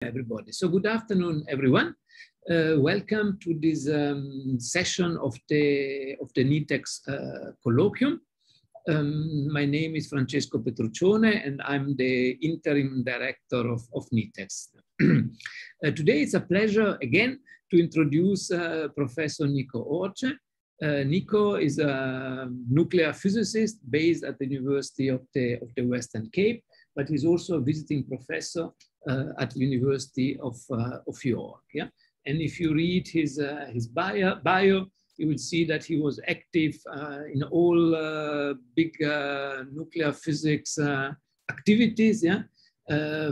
Everybody. So good afternoon, everyone. Welcome to this session of the NITheCs Colloquium. My name is Francesco Petruccione, and I'm the interim director of NITheCs. Today, it's a pleasure again to introduce Professor Nico Orce. Nico is a nuclear physicist based at the University of the Western Cape, but he's also a visiting professor at the University of York. Yeah? And if you read his bio, you will see that he was active in all big nuclear physics activities, yeah?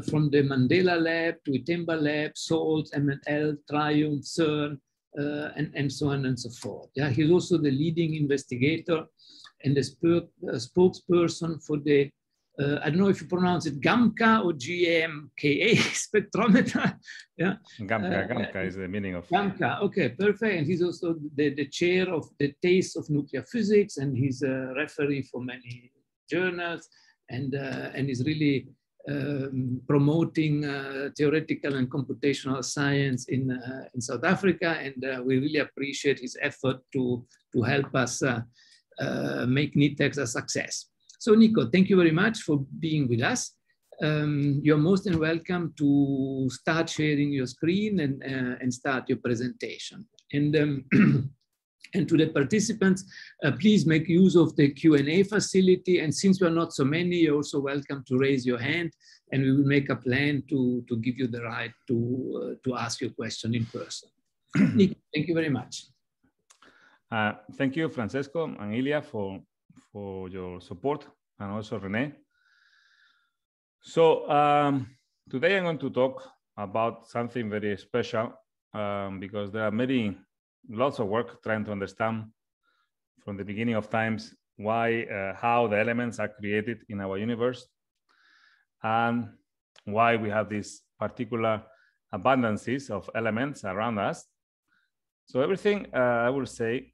From the Mandela Lab to Itemba Lab, SALT, MNL, Triumph, CERN, and so on and so forth. Yeah? He's also the leading investigator and the spokesperson for the I don't know if you pronounce it GAMCA or GMKA spectrometer. Yeah, GAMCA is the meaning of GAMCA. Okay, perfect. And he's also the chair of the Taste of Nuclear Physics, and he's a referee for many journals, and is really promoting theoretical and computational science in South Africa. And we really appreciate his effort to help us make NITheCs a success. So Nico, thank you very much for being with us. You're most welcome to start sharing your screen and start your presentation. And, and to the participants, please make use of the Q&A facility. And since we're not so many, you're also welcome to raise your hand, and we will make a plan to give you the right to ask your question in person. Nico, thank you very much. Thank you, Francesco and Ilya, for your support, and also Rene. So today I'm going to talk about something very special because there are lots of work trying to understand from the beginning of times why, how the elements are created in our universe, and why we have these particular abundances of elements around us. So everything, I will say,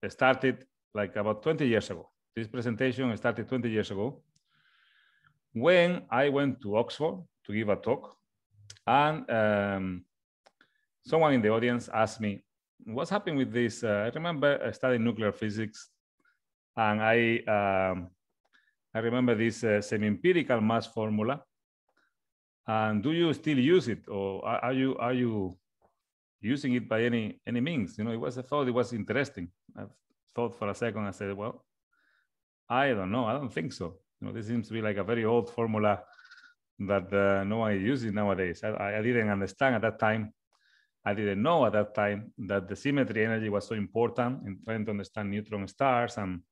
started like about 20 years ago. This presentation started 20 years ago when I went to Oxford to give a talk, and someone in the audience asked me, what's happening with this? I remember studying nuclear physics, and I remember this semi-empirical mass formula, and do you still use it, or are you using it by any means? You know, I thought it was interesting. I thought for a second, I said, well, I don't know. I don't think so. You know, this seems to be like a very old formula that no one is using nowadays. I didn't understand at that time. I didn't know at that time that the symmetry energy was so important in trying to understand neutron stars and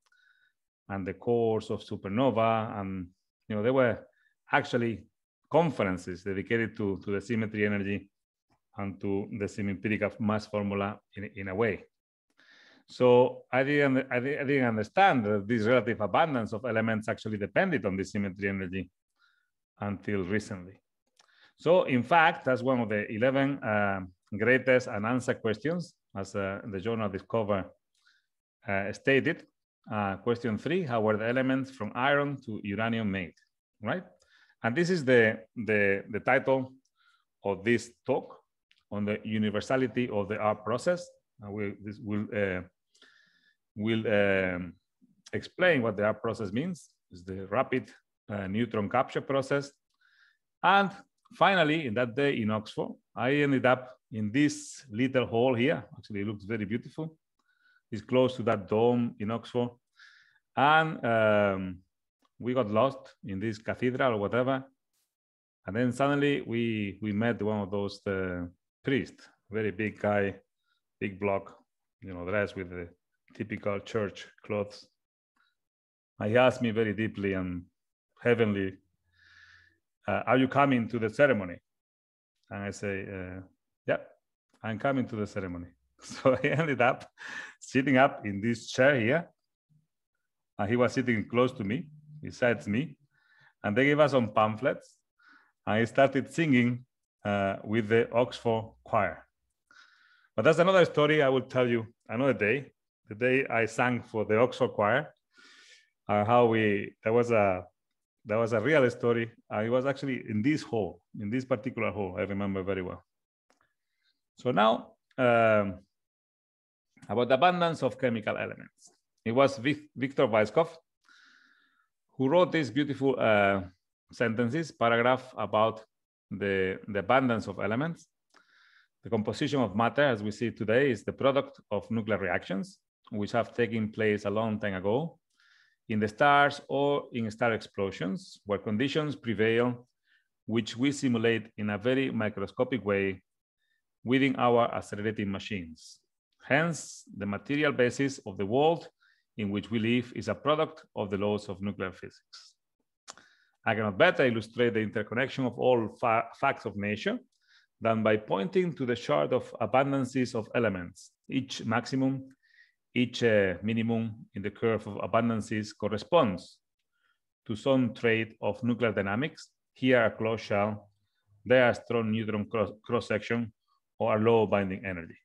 the cores of supernova. And you know, there were actually conferences dedicated to the symmetry energy and to the semi-empirical mass formula in a way. So I didn't understand that this relative abundance of elements actually depended on the symmetry energy until recently. So in fact, that's one of the 11 greatest unanswered questions, as the journal Discover stated. Question 3, how were the elements from iron to uranium made, right? And this is the title of this talk on the universality of the art process. We'll explain what the art process means. It's the rapid neutron capture process. And finally, in that day in Oxford, I ended up in this little hall here. Actually, it looks very beautiful. It's close to that dome in Oxford. And we got lost in this cathedral or whatever. And then suddenly we met one of those priests, very big guy, big block, you know, dressed with the typical church clothes. And he asked me very deeply and heavenly, are you coming to the ceremony? And I say, yeah, I'm coming to the ceremony. So I ended up sitting up in this chair here. And he was sitting close to me, besides me. And they gave us some pamphlets. And I started singing with the Oxford choir. But that's another story I will tell you another day. The day I sang for the Oxford choir, how there was a That was a real story. It was actually in this hole, in this particular hole, I remember very well. So now, about the abundance of chemical elements. It was Victor Weizsäcker who wrote these beautiful sentences, paragraph about the abundance of elements. The composition of matter, as we see today, is the product of nuclear reactions, which have taken place a long time ago in the stars or in star explosions, where conditions prevail, which we simulate in a very microscopic way within our accelerating machines. Hence, the material basis of the world in which we live is a product of the laws of nuclear physics. I cannot better illustrate the interconnection of all facts of nature than by pointing to the chart of abundances of elements. Each maximum, each minimum in the curve of abundances corresponds to some trait of nuclear dynamics, here a closed shell, there a strong neutron cross-section, or a low binding energy.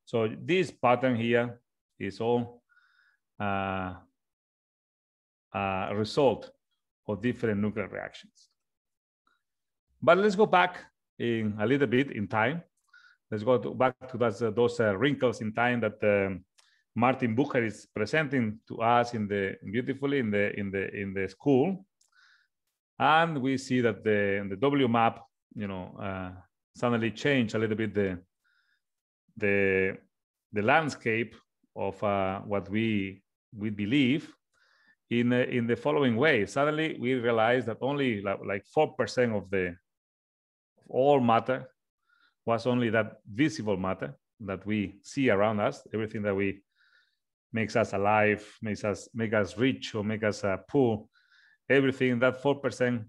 So this pattern here is all a result of different nuclear reactions. But let's go back in a little bit in time. Let's go back to those wrinkles in time that Martin Bucher is presenting to us beautifully in the school, and we see that the W map, suddenly changed a little bit the landscape of what we believe in the following way. Suddenly we realized that only like 4% of all matter was only that visible matter that we see around us. Everything that makes us alive, make us rich, or make us poor, everything, that 4%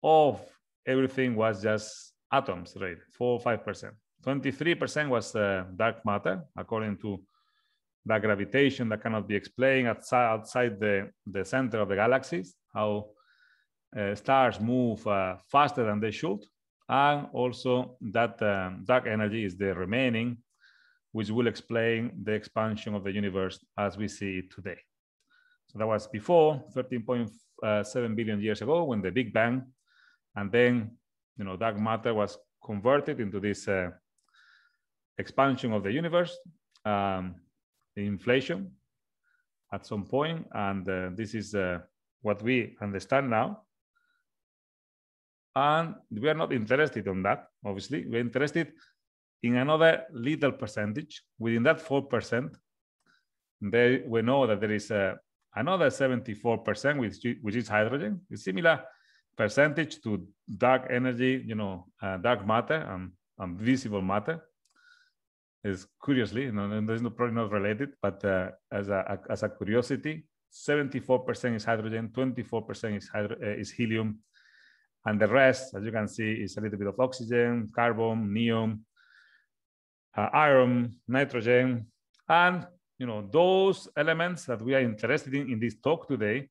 of everything was just atoms, right? 4 or 5%. 23% was dark matter, according to the gravitation that cannot be explained outside the center of the galaxies, how stars move faster than they should. And also that dark energy is the remaining, which will explain the expansion of the universe as we see it today. So that was before 13.7 billion years ago, when the Big Bang, and then dark matter was converted into this expansion of the universe, the inflation at some point, and this is what we understand now. And we are not interested in that, obviously. We're interested in another little percentage. Within that 4%, we know that there is another 74%, which is hydrogen. A similar percentage to dark energy, dark matter and visible matter. Is curiously, there's probably not related, but as a curiosity, 74% is hydrogen, 24% is helium, and the rest, as you can see, is a little bit of oxygen, carbon, neon, iron, nitrogen, and those elements that we are interested in this talk today,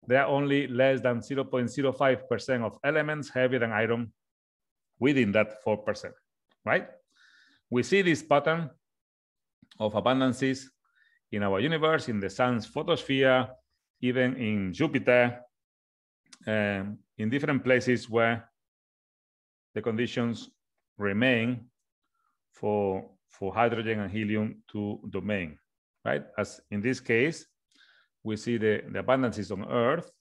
they are only less than 0.05% of elements heavier than iron within that 4%, right? We see this pattern of abundances in our universe, in the sun's photosphere, even in Jupiter, in different places where the conditions remain for hydrogen and helium to domain, right? As in this case, we see the abundances on Earth.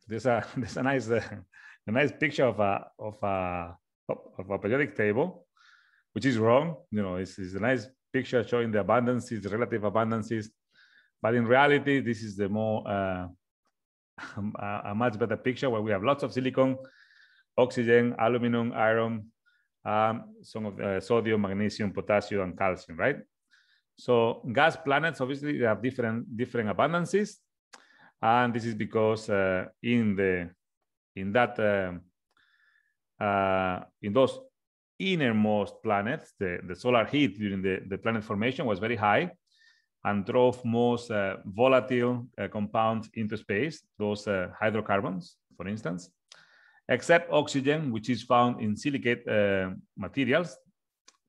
There's a nice picture of a periodic table, which is wrong. It's a nice picture showing the abundances, the relative abundances, but in reality, this is the more a much better picture, where we have lots of silicon, oxygen, aluminum, iron, some of sodium, magnesium, potassium, and calcium, right? So gas planets, obviously, they have different abundances, and this is because in those innermost planets, the solar heat during the planet formation was very high and drove most volatile compounds into space, those hydrocarbons, for instance, except oxygen, which is found in silicate materials,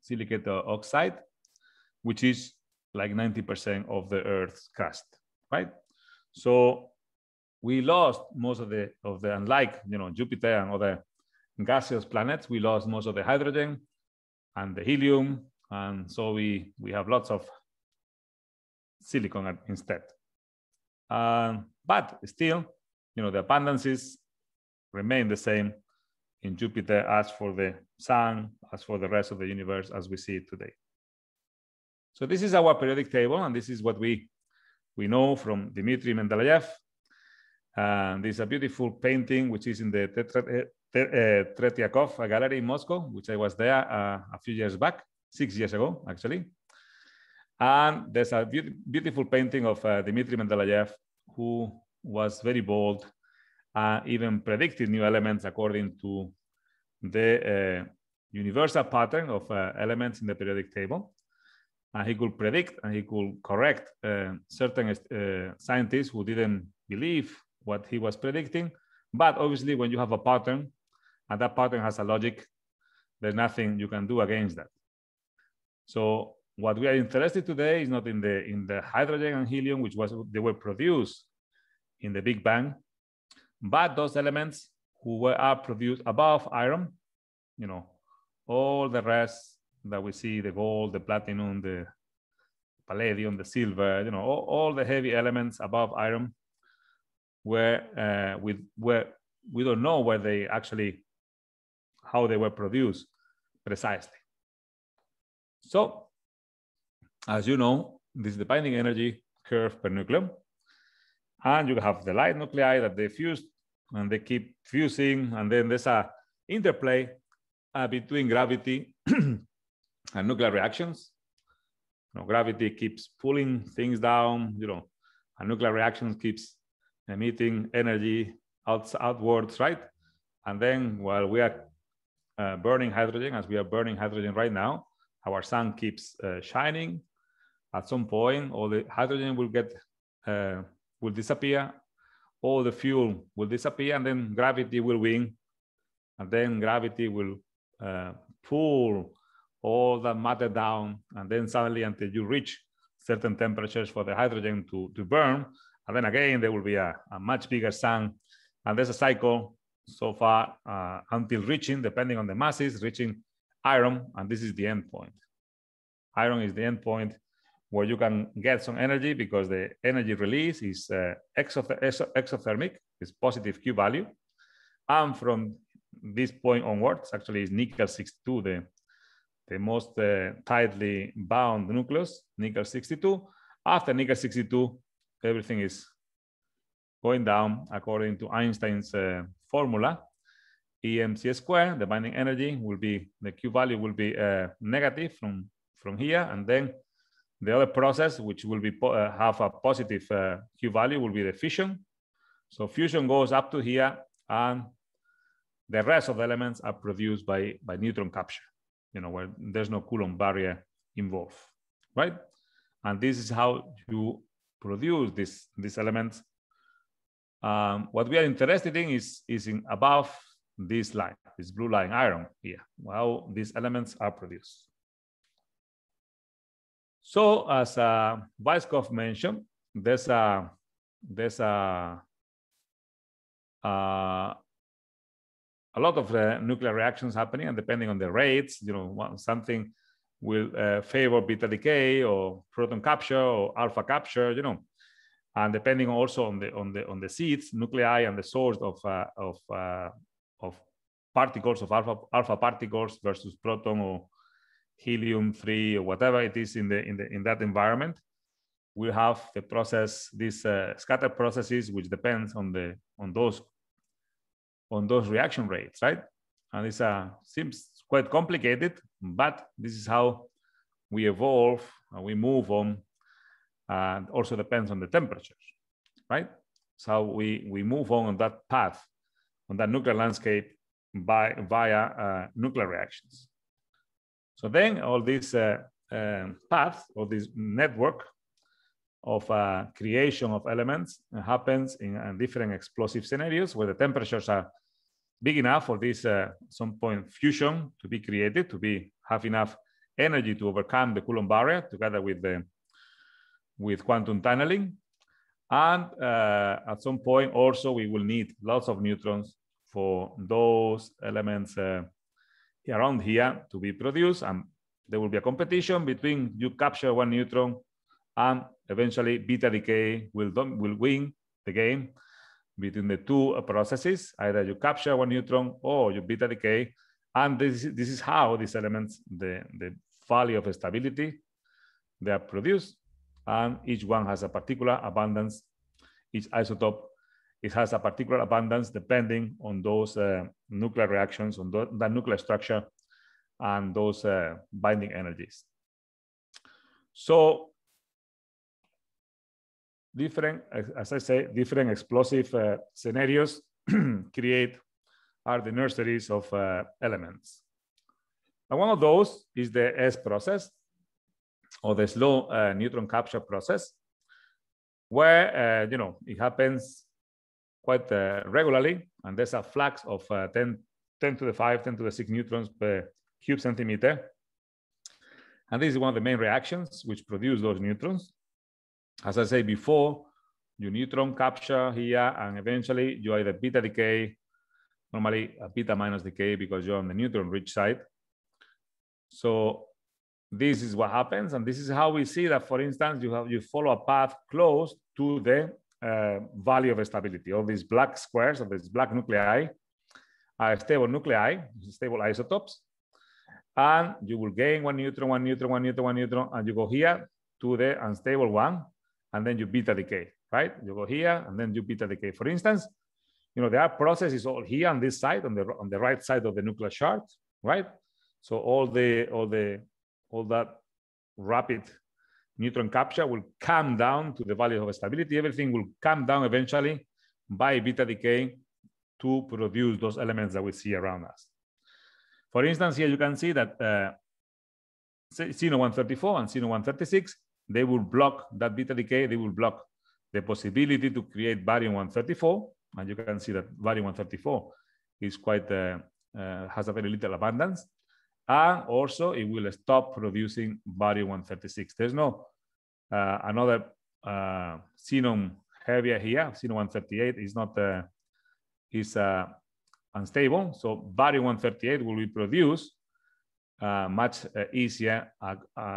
silicate oxide, which is like 90% of the Earth's crust, right? So we lost most of the unlike Jupiter and other gaseous planets, we lost most of the hydrogen and the helium, and so we have lots of silicon instead. But still, the abundances remain the same in Jupiter as for the Sun, as for the rest of the universe as we see it today. So this is our periodic table, and this is what we know from Dmitry Mendeleev. This is a beautiful painting which is in the Tretiakov Gallery in Moscow, which I was there a few years back, 6 years ago, actually. And there's a beautiful painting of Dmitry Mendeleev, who was very bold, even predicted new elements according to the universal pattern of elements in the periodic table. And he could predict and he could correct certain scientists who didn't believe what he was predicting. But obviously, when you have a pattern and that pattern has a logic, there's nothing you can do against that. So what we are interested today is not in the hydrogen and helium, they were produced in the Big Bang, but those elements who are produced above iron, all the rest that we see, the gold, the platinum, the palladium, the silver, all the heavy elements above iron, where we don't know where they actually, how they were produced precisely. So, as you know, this is the binding energy curve per nucleon. And you have the light nuclei that they fuse and they keep fusing. And then there's a interplay between gravity and nuclear reactions. Gravity keeps pulling things down, and nuclear reactions keeps emitting energy outwards, right? And then while we are burning hydrogen, as we are burning hydrogen right now, our sun keeps shining. At some point, all the hydrogen will disappear, all the fuel will disappear, and then gravity will win, and then gravity will pull all that matter down, and then suddenly until you reach certain temperatures for the hydrogen to burn, and then again there will be a much bigger sun, and there's a cycle so far until reaching, depending on the masses, reaching iron, and this is the end point. Iron is the end point where you can get some energy because the energy release is exothermic, is positive Q value. And from this point onwards, actually is nickel 62, the most tightly bound nucleus, nickel 62. After nickel 62, everything is going down according to Einstein's formula. EMC squared, the binding energy will be, the Q value will be negative from here, and then the other process, which will be have a positive Q value, will be the fission. So fusion goes up to here, and the rest of the elements are produced by neutron capture, where there's no Coulomb barrier involved, right? And this is how you produce these elements. What we are interested in is in above this line, this blue line, iron here, how these elements are produced. So as Weizsäcker mentioned, there's a lot of nuclear reactions happening, and depending on the rates, something will favor beta-decay or proton capture or alpha capture, and depending also on the seeds, nuclei, and the source of particles, of alpha particles versus proton or helium-3 or whatever it is in that environment, we have the process, these scatter processes, which depends on those reaction rates, right? And it seems quite complicated, but this is how we evolve and we move on, and also depends on the temperatures, right? So we move on that path, on that nuclear landscape via nuclear reactions. So then all this path or this network of creation of elements happens in different explosive scenarios where the temperatures are big enough for this some point fusion to be created, to have enough energy to overcome the Coulomb barrier together with quantum tunneling. And at some point also, we will need lots of neutrons for those elements around here to be produced. And there will be a competition between you capture one neutron and eventually beta-decay will win the game between the two processes. Either you capture one neutron or you beta-decay. And this is how these elements, the value of stability, they are produced. And each one has a particular abundance. Each isotope, it has a particular abundance depending on those nuclear reactions, on the nuclear structure, and those binding energies. So different, as I say, different explosive scenarios are the nurseries of elements. And one of those is the S process, or the slow neutron capture process, where it happens quite regularly, and there's a flux of 10 to the 5, 10 to the 6 neutrons per cube centimeter. And this is one of the main reactions which produce those neutrons. As I said before, you neutron capture here, and eventually you either beta decay, normally a beta minus decay because you're on the neutron-rich side. So this is what happens, and this is how we see that, for instance, you follow a path close to the value of stability. All these black squares of these black nuclei are stable nuclei, stable isotopes, and you will gain one neutron, one neutron, one neutron, one neutron, and you go here to the unstable one, and then you beta decay, right? You go here, and then you beta decay. For instance, the R process is all here on this side, on the right side of the nuclear shard, right? So all that rapid neutron capture will come down to the value of stability. Everything will come down eventually by beta decay to produce those elements that we see around us. For instance, here you can see that Xeno-134 and Xeno-136, they will block that beta decay. They will block the possibility to create barium-134. And you can see that barium-134 is quite, has a very little abundance. And also it will stop producing barium-136. There's no another xenon heavier here. Xeno-138 is not unstable. So barium-138 will be produced much easier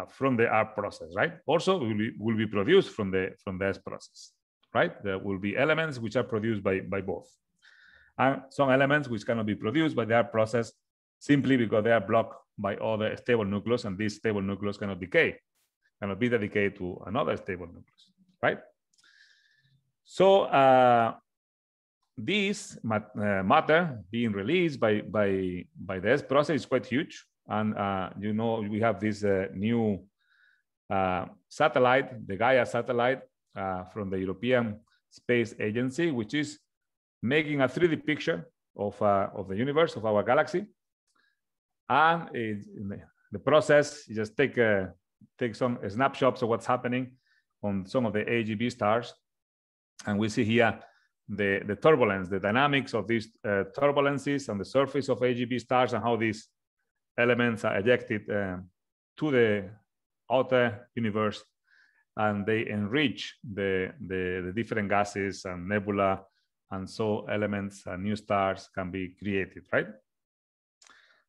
from the R process, right? Also will be produced from the S process, right? There will be elements which are produced by both, and some elements which cannot be produced by the R process simply because they are blocked by other stable nucleus, and these stable nucleus cannot decay, cannot beta decay to another stable nucleus, right? So this matter being released by the S process is quite huge, and we have this new satellite, the Gaia satellite from the European Space Agency, which is making a 3D picture of the universe, of our galaxy. And the process, you just take some snapshots of what's happening on some of the AGB stars. And we see here the turbulence, the dynamics of these turbulences on the surface of AGB stars, and how these elements are ejected to the outer universe, and they enrich the different gases and nebula, and so elements and new stars can be created, right?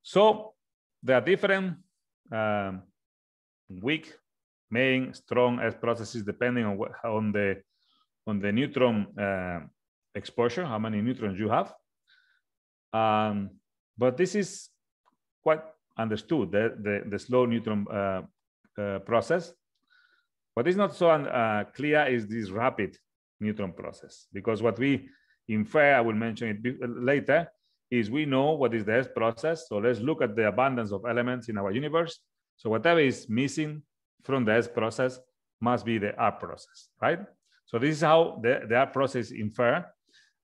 So there are different weak, main, strong S processes depending on the neutron exposure, how many neutrons you have. But this is quite understood, the slow neutron process. What is not so clear is this rapid neutron process, because what we infer, I will mention it later, is we know what is the S process. So let's look at the abundance of elements in our universe. So whatever is missing from the S process must be the R process, right? So this is how the R process infer,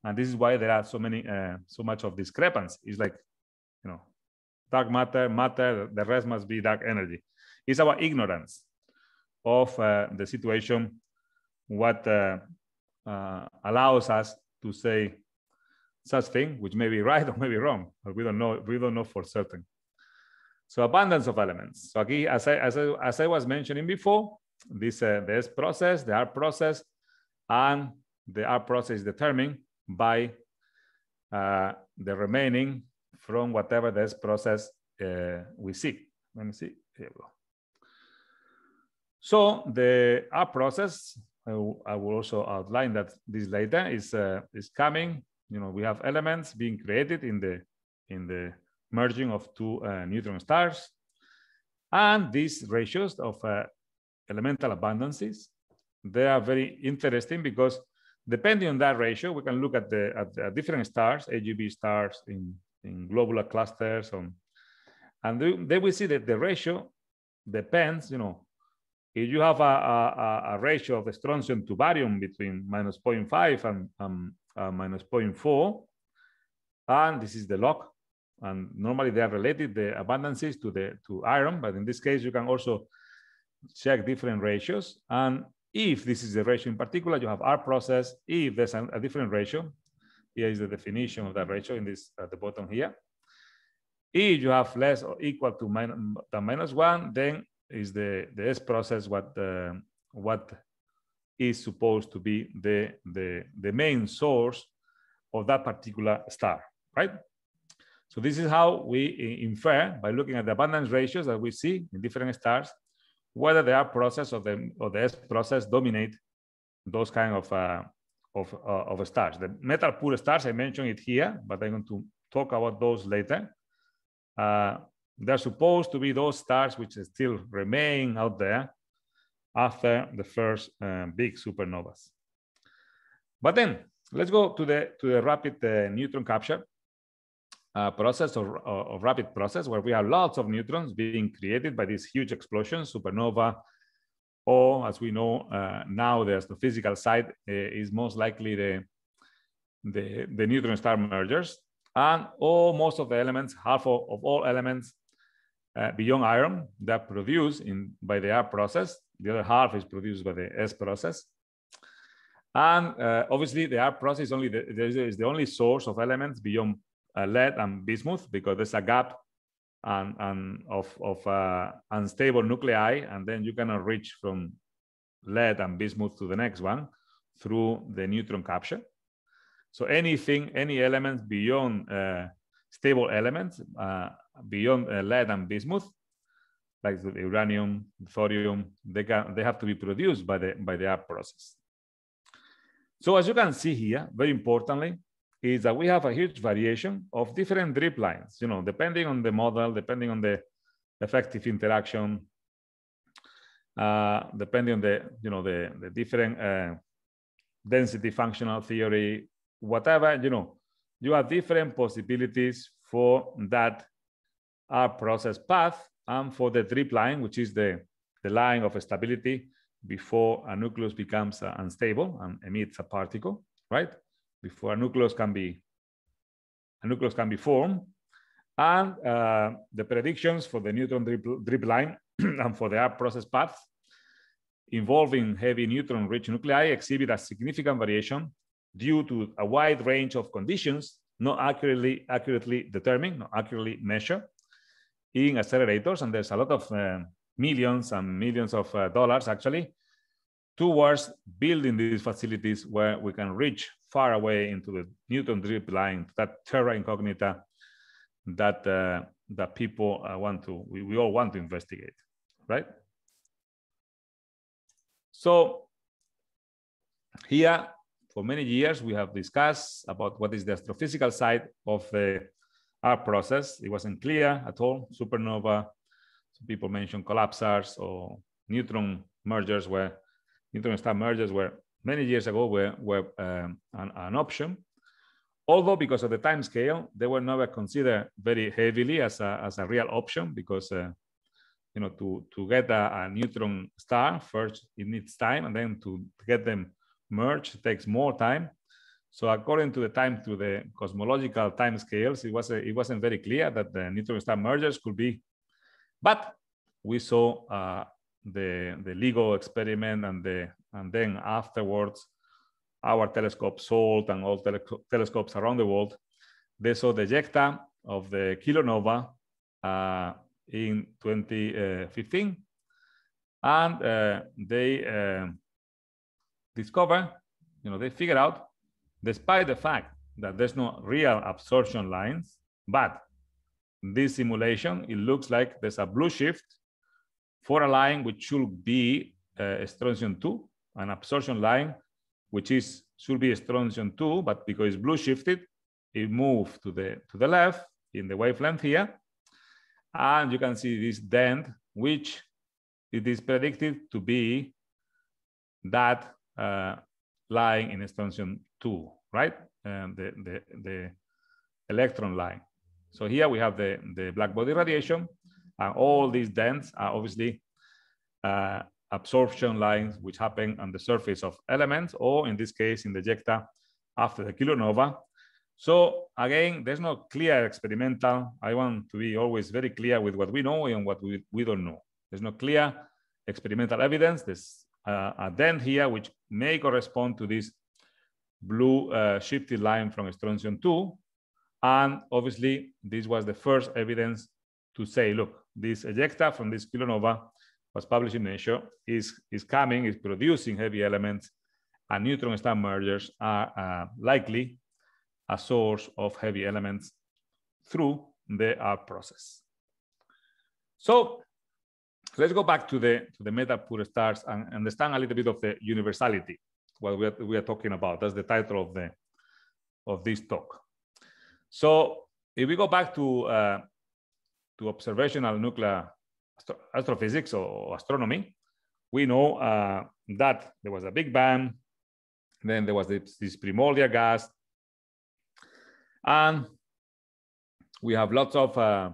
and this is why there are so much of discrepancy. It's like, dark matter, the rest must be dark energy. It's our ignorance of the situation what allows us to say such thing, which may be right or may be wrong, but we don't know for certain. So abundance of elements. So aquí, as I was mentioning before, this the S process, the R process, and the R process is determined by the remaining from whatever the S process we see. Let me see. Here we go. So the R process, I will also outline that this later, is coming. We have elements being created in the merging of two neutron stars, and these ratios of elemental abundances, they are very interesting because depending on that ratio, we can look at the different stars, AGB stars in globular clusters, and they will see that the ratio depends. If you have a ratio of strontium to barium between -0.5 and -0.4, and this is the log, and normally they are related, the abundances, to iron, but in this case you can also check different ratios, and if this is the ratio in particular, you have R process. If there's a different ratio, here is the definition of that ratio in this at the bottom here. If you have less or equal to -1, then is the S process what is supposed to be the main source of that particular star, right? So this is how we infer, by looking at the abundance ratios that we see in different stars, whether the R process or the S process dominate those kind of stars. The metal poor stars, I mentioned it here, but I'm going to talk about those later. They're supposed to be those stars which still remain out there after the first big supernovas. But then let's go to the rapid neutron capture process or rapid process, where we have lots of neutrons being created by these huge explosions, supernova, or as we know now, the astrophysical side is most likely the neutron star mergers, and most of the elements, half of all elements beyond iron, that produced by the R process. The other half is produced by the S process. And obviously the R process is the only source of elements beyond lead and bismuth, because there's a gap of unstable nuclei, and then you cannot reach from lead and bismuth to the next one through the neutron capture. So any elements beyond stable elements, beyond lead and bismuth, like the uranium, thorium, they have to be produced by the R process. So as you can see here, very importantly, is that we have a huge variation of different drip lines, depending on the model, depending on the effective interaction, depending on the different density functional theory, whatever, you have different possibilities for that R process path and for the drip line, which is the line of stability before a nucleus becomes unstable and emits a particle, right? Before a nucleus can be formed, and the predictions for the neutron drip line and for the R process path involving heavy neutron-rich nuclei exhibit a significant variation due to a wide range of conditions not accurately determined, not accurately measured in accelerators, and there's a lot of millions and millions of dollars actually towards building these facilities where we can reach far away into the neutron drip line, that terra incognita that people we all want to investigate, right? So here, for many years, we have discussed about what is the astrophysical side of the R process. It wasn't clear at all. Supernova, some people mentioned collapsars or neutron mergers, where neutron star mergers were many years ago were an option. Although because of the time scale, they were never considered very heavily as a real option, because to get a neutron star, first it needs time, and then to get them merged takes more time. So according to the cosmological time scales, it wasn't very clear that the neutron star mergers could be. But we saw the LIGO experiment, and then afterwards, our telescope SALT and all telescopes around the world, they saw the ejecta of the kilonova in 2015, and they discovered they figure out, despite the fact that there's no real absorption lines, but this simulation, it looks like there's a blue shift for a line which should be strontium 2, an absorption line which should be strontium 2, but because it's blue shifted, it moved to the left in the wavelength here. And you can see this dent, which it is predicted to be that line in strontium 2, right? The electron line. So here we have the black body radiation, and all these dents are obviously absorption lines which happen on the surface of elements, or in this case, in the ejecta after the kilonova. So again, there's no clear experimental. I want to be always very clear with what we know and what we don't know. There's no clear experimental evidence. There's a dent here which may correspond to this blue shifted line from strontium 2. And obviously, this was the first evidence to say, look, this ejecta from this kilonova was published in Nature, is producing heavy elements, and neutron-star mergers are likely a source of heavy elements through the arc process. So let's go back to the metal pure stars and understand a little bit of the universality, what we are talking about. That's the title of this talk. So if we go back to observational nuclear astrophysics or astronomy, we know that there was a Big Bang, then there was this primordial gas, and we have lots of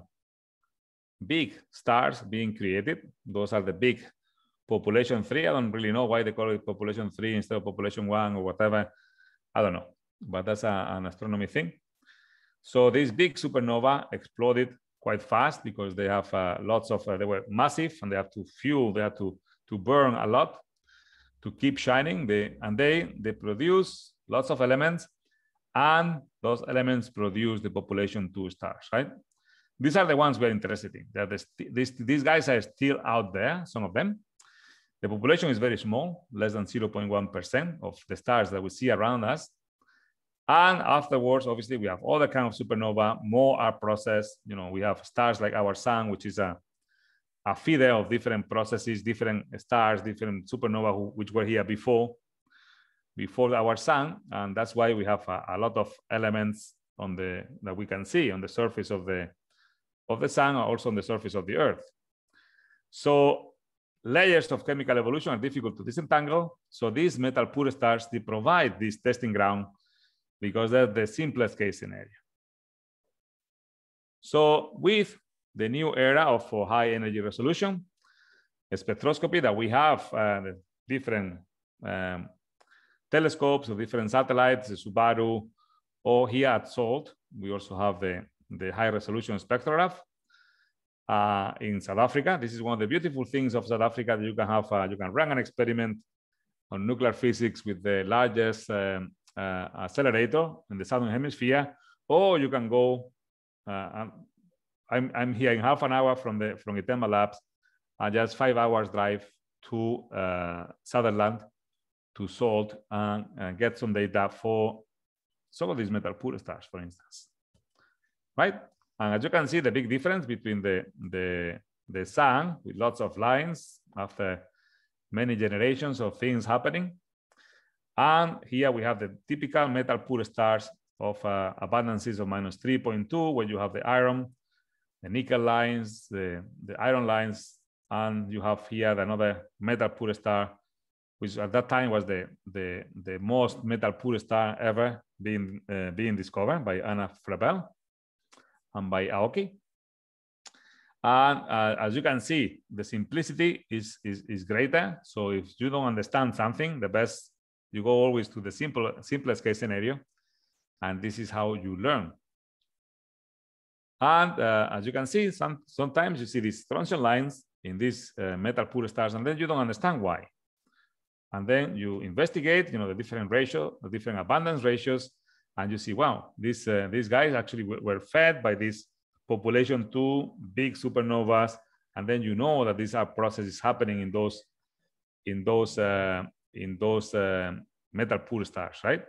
big stars being created. Those are the big population 3. I don't really know why they call it population 3 instead of population 1 or whatever. I don't know, but that's an astronomy thing. So this big supernova exploded quite fast because they have lots of, they were massive and they have to fuel, they have to burn a lot to keep shining. They produce lots of elements, and those elements produce the population 2 stars, right? These are the ones we're interested in. These guys are still out there, some of them. The population is very small, less than 0.1% of the stars that we see around us. And afterwards, obviously, we have all the kind of supernova, more are processed. We have stars like our sun, which is a feeder of different processes, different stars, different supernova which were here before our sun. And that's why we have a lot of elements that we can see on the surface of the sun, and also on the surface of the Earth. So layers of chemical evolution are difficult to disentangle. So these metal pure stars, they provide this testing ground because they're the simplest case scenario. So with the new era of high energy resolution spectroscopy that we have, the different telescopes of different satellites, the Subaru, or here at SALT, we also have the high resolution spectrograph in South Africa. This is one of the beautiful things of South Africa, that you can have, you can run an experiment on nuclear physics with the largest accelerator in the Southern Hemisphere, or you can go, I'm here in half an hour from ITEMA Labs, and just 5 hours drive to Sutherland, to SALT, and get some data for some of these metal pure stars, for instance, right? And as you can see, the big difference between the sun with lots of lines after many generations of things happening, and here we have the typical metal pure stars of abundances of -3.2, where you have the iron, the nickel lines, the iron lines, and you have here another metal pure star, which at that time was the most metal pure star ever being discovered by Anna Frebel and by Aoki. And as you can see, the simplicity is greater. So if you don't understand something, the best, you go always to the simplest case scenario, and this is how you learn. And as you can see, sometimes you see these strontium lines in these metal pure stars, and then you don't understand why. And then you investigate, the different ratios, the different abundance ratios, and you see, wow, these guys actually were fed by this population 2 big supernovas, and then you know that these are processes happening in those metal poor stars, right?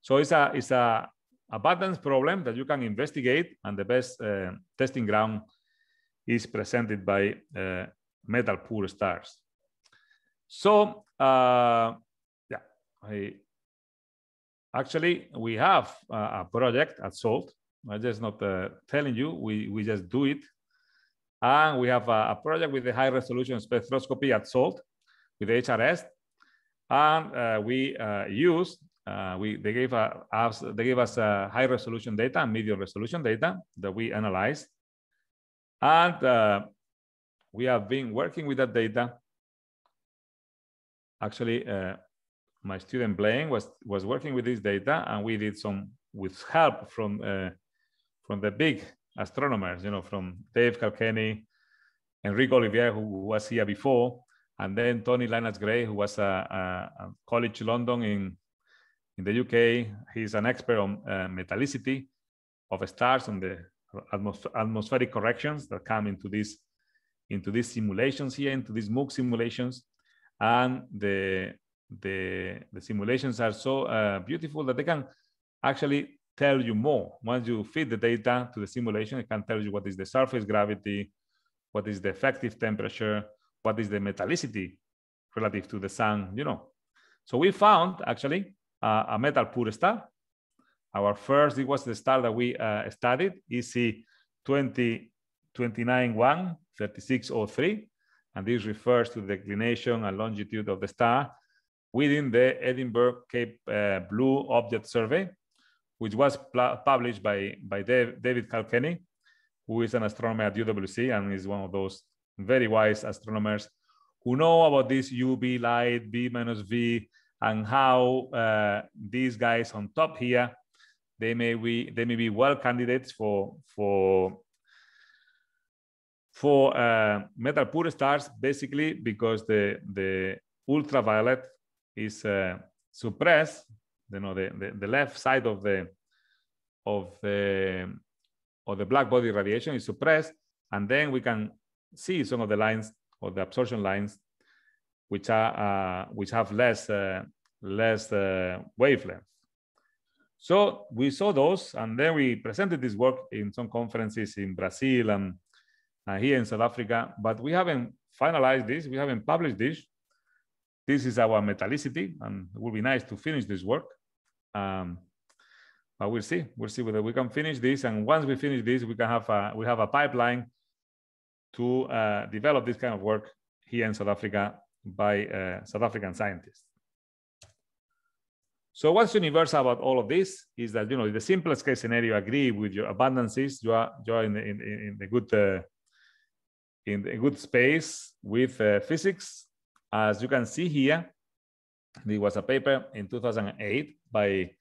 So it's a abundance problem that you can investigate, and the best testing ground is presented by metal poor stars. So actually we have a project at SALT. I'm just not telling you, we just do it. And we have a project with the high resolution spectroscopy at SALT with the HRS. And we use, they gave us high resolution data and medium resolution data that we analyzed. And we have been working with that data. Actually, my student Blaine was working with this data, and we did some with help from the big astronomers, you know, from Dave Kilkenny, Enrico Olivier, who was here before, and then Tony Linus-Gray, who was a College London in the UK. He's an expert on metallicity of stars, on the atmospheric corrections that come into these simulations here, into these MOOC simulations. And the simulations are so beautiful that they can actually tell you more. Once you feed the data to the simulation, it can tell you what is the surface gravity, what is the effective temperature, what is the metallicity relative to the sun, you know. So we found actually a metal poor star. Our first, it was the star that we studied, EC 2029-1 3603. And this refers to the declination and longitude of the star within the Edinburgh Cape Blue Object Survey, which was published by David Kilkenny, who is an astronomer at UWC and is one of those very wise astronomers who know about this UV light, B minus V, and how these guys on top here, they may be well candidates for metal poor stars, basically because the ultraviolet is suppressed. You know, the left side of the black body radiation is suppressed, and then we can see some of the lines, or the absorption lines, which have less wavelength. So we saw those, and then we presented this work in some conferences in Brazil and here in South Africa, but we haven't finalized this. We haven't published this. This is our metallicity, and it would be nice to finish this work. But we'll see. We'll see whether we can finish this. And once we finish this, we have a pipeline to develop this kind of work here in South Africa by South African scientists. So what's universal about all of this is that, you know, the simplest case scenario, agree with your abundances. You are in the good space with physics. As you can see here, there was a paper in 2008 by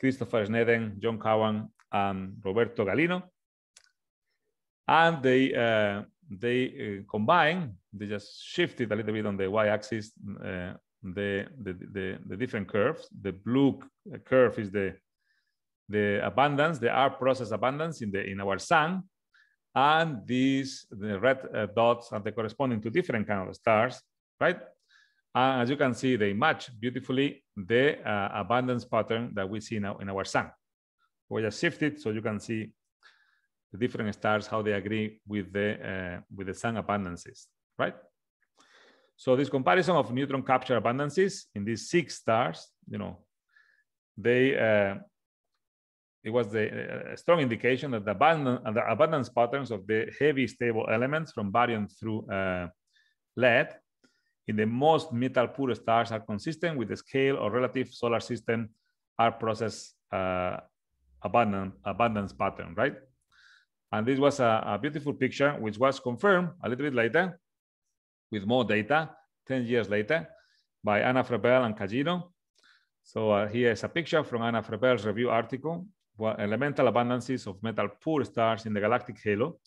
Christopher Sneden, John Cowan, and Roberto Galino. And they combined, they just shifted a little bit on the y-axis, the different curves. The blue curve is the abundance, the R process abundance in our sun. And the red dots are the corresponding to different kind of stars, right? And as you can see, they match beautifully the abundance pattern that we see now in our sun. We just shifted so you can see the different stars, how they agree with the sun abundances, right? So this comparison of neutron capture abundances in these 6 stars, you know, it was a strong indication that the abundance patterns of the heavy stable elements from barium through lead in the most metal poor stars are consistent with the scale or relative solar system R process abundance pattern, right? And this was a beautiful picture, which was confirmed a little bit later with more data, 10 years later, by Anna Frebel and Cagino. So here is a picture from Anna Frebel's review article, where elemental abundances of metal poor stars in the galactic halo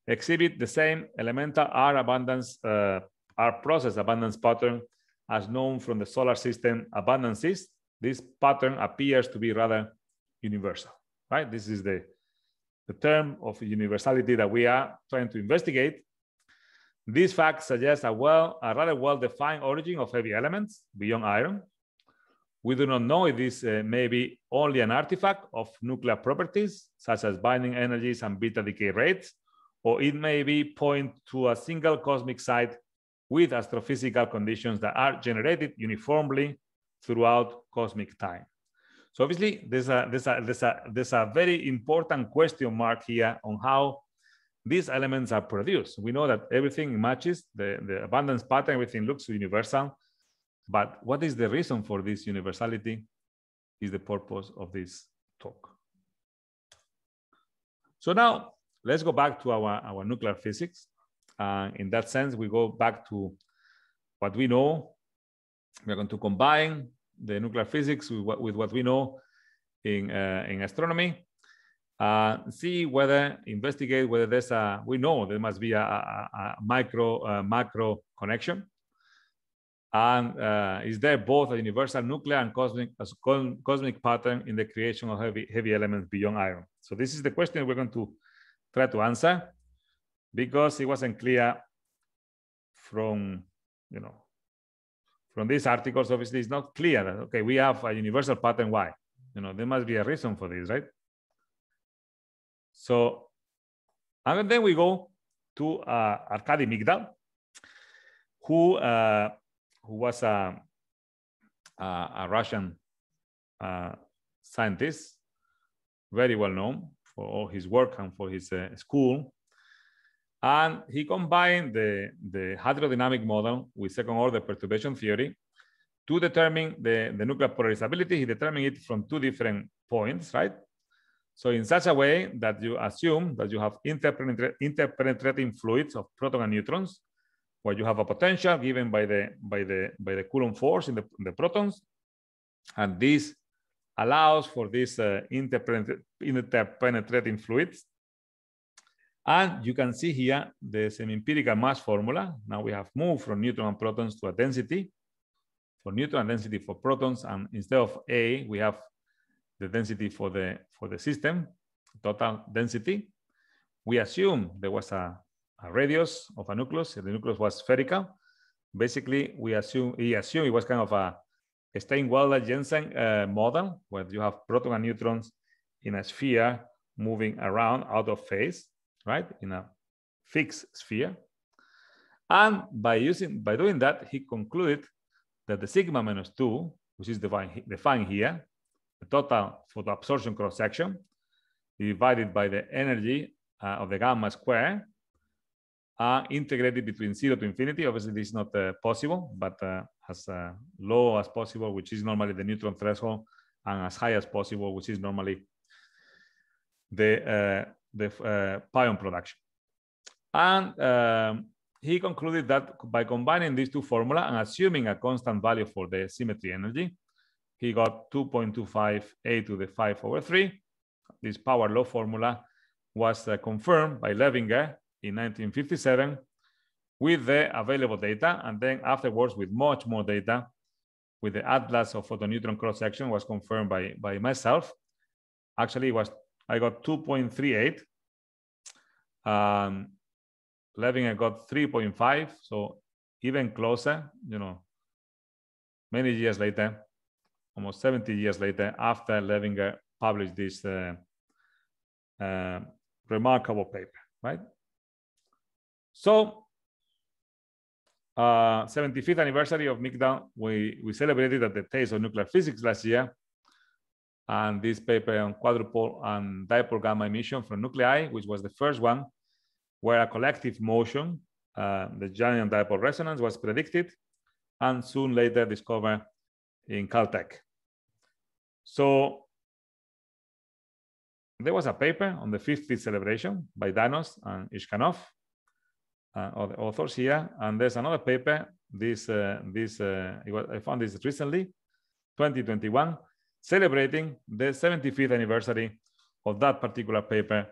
exhibit the same elemental R abundance, R process abundance pattern as known from the solar system abundances. This pattern appears to be rather universal, right? This is the term of universality that we are trying to investigate. These facts suggest a rather well-defined origin of heavy elements beyond iron, We do not know if this may be only an artifact of nuclear properties, such as binding energies and beta decay rates, or it may be point to a single cosmic site with astrophysical conditions that are generated uniformly throughout cosmic time. So obviously, there's a very important question mark here on how these elements are produced. We know that everything matches the abundance pattern, everything looks universal. But what is the reason for this universality is the purpose of this talk. So now let's go back to our nuclear physics. In that sense, we go back to what we know. We're going to combine the nuclear physics with what we know in astronomy. Investigate whether there's we know there must be a macro connection. And is there both a universal nuclear and cosmic pattern in the creation of heavy elements beyond iron? So this is the question we're going to try to answer, because it wasn't clear from these articles. Obviously, it's not clear that, okay, we have a universal pattern. Why? There must be a reason for this, right? So, and then we go to Arkady Migdal, who was a Russian scientist, very well known for all his work and for his school. And he combined the hydrodynamic model with second order perturbation theory to determine the nuclear polarizability. He determined it from two different points, right? So in such a way that you assume that you have interpenetrating fluids of protons and neutrons, where you have a potential given by the Coulomb force in the protons, and this allows for these interpenetrating fluids. And you can see here the semi-empirical mass formula. Now we have moved from neutron and protons to a density for neutron and density for protons, and instead of A, we have the density for the system, total density. We assume there was a radius of a nucleus. The nucleus was spherical. Basically, he assumed it was kind of a Steinweiler-Jensen model, where you have protons and neutrons in a sphere moving around out of phase, right, in a fixed sphere. And by doing that, he concluded that the sigma minus 2, which is defined here, the total for the absorption cross-section, divided by the energy of the gamma square, integrated between 0 to infinity. Obviously, this is not possible, but as low as possible, which is normally the neutron threshold, and as high as possible, which is normally the pion production. And he concluded that by combining these two formulas and assuming a constant value for the symmetry energy, he got 2.25 to the 5/3. This power law formula was confirmed by Levinger in 1957 with the available data, and then afterwards with much more data, with the atlas of photoneutron cross-section, was confirmed by myself. Actually, I got 2.38. Levinger got 3.5, so even closer, many years later, almost 70 years later, after Levinger published this remarkable paper, right? So, 75th anniversary of Migdal, we celebrated at the Taste of Nuclear Physics last year, and this paper on quadrupole and dipole gamma emission from nuclei, which was the first one where a collective motion, the giant dipole resonance, was predicted and soon later discovered in Caltech. So there was a paper on the 50th celebration by Danos and Ishkanov, other authors here, and there's another paper. I found this recently, 2021, celebrating the 75th anniversary of that particular paper,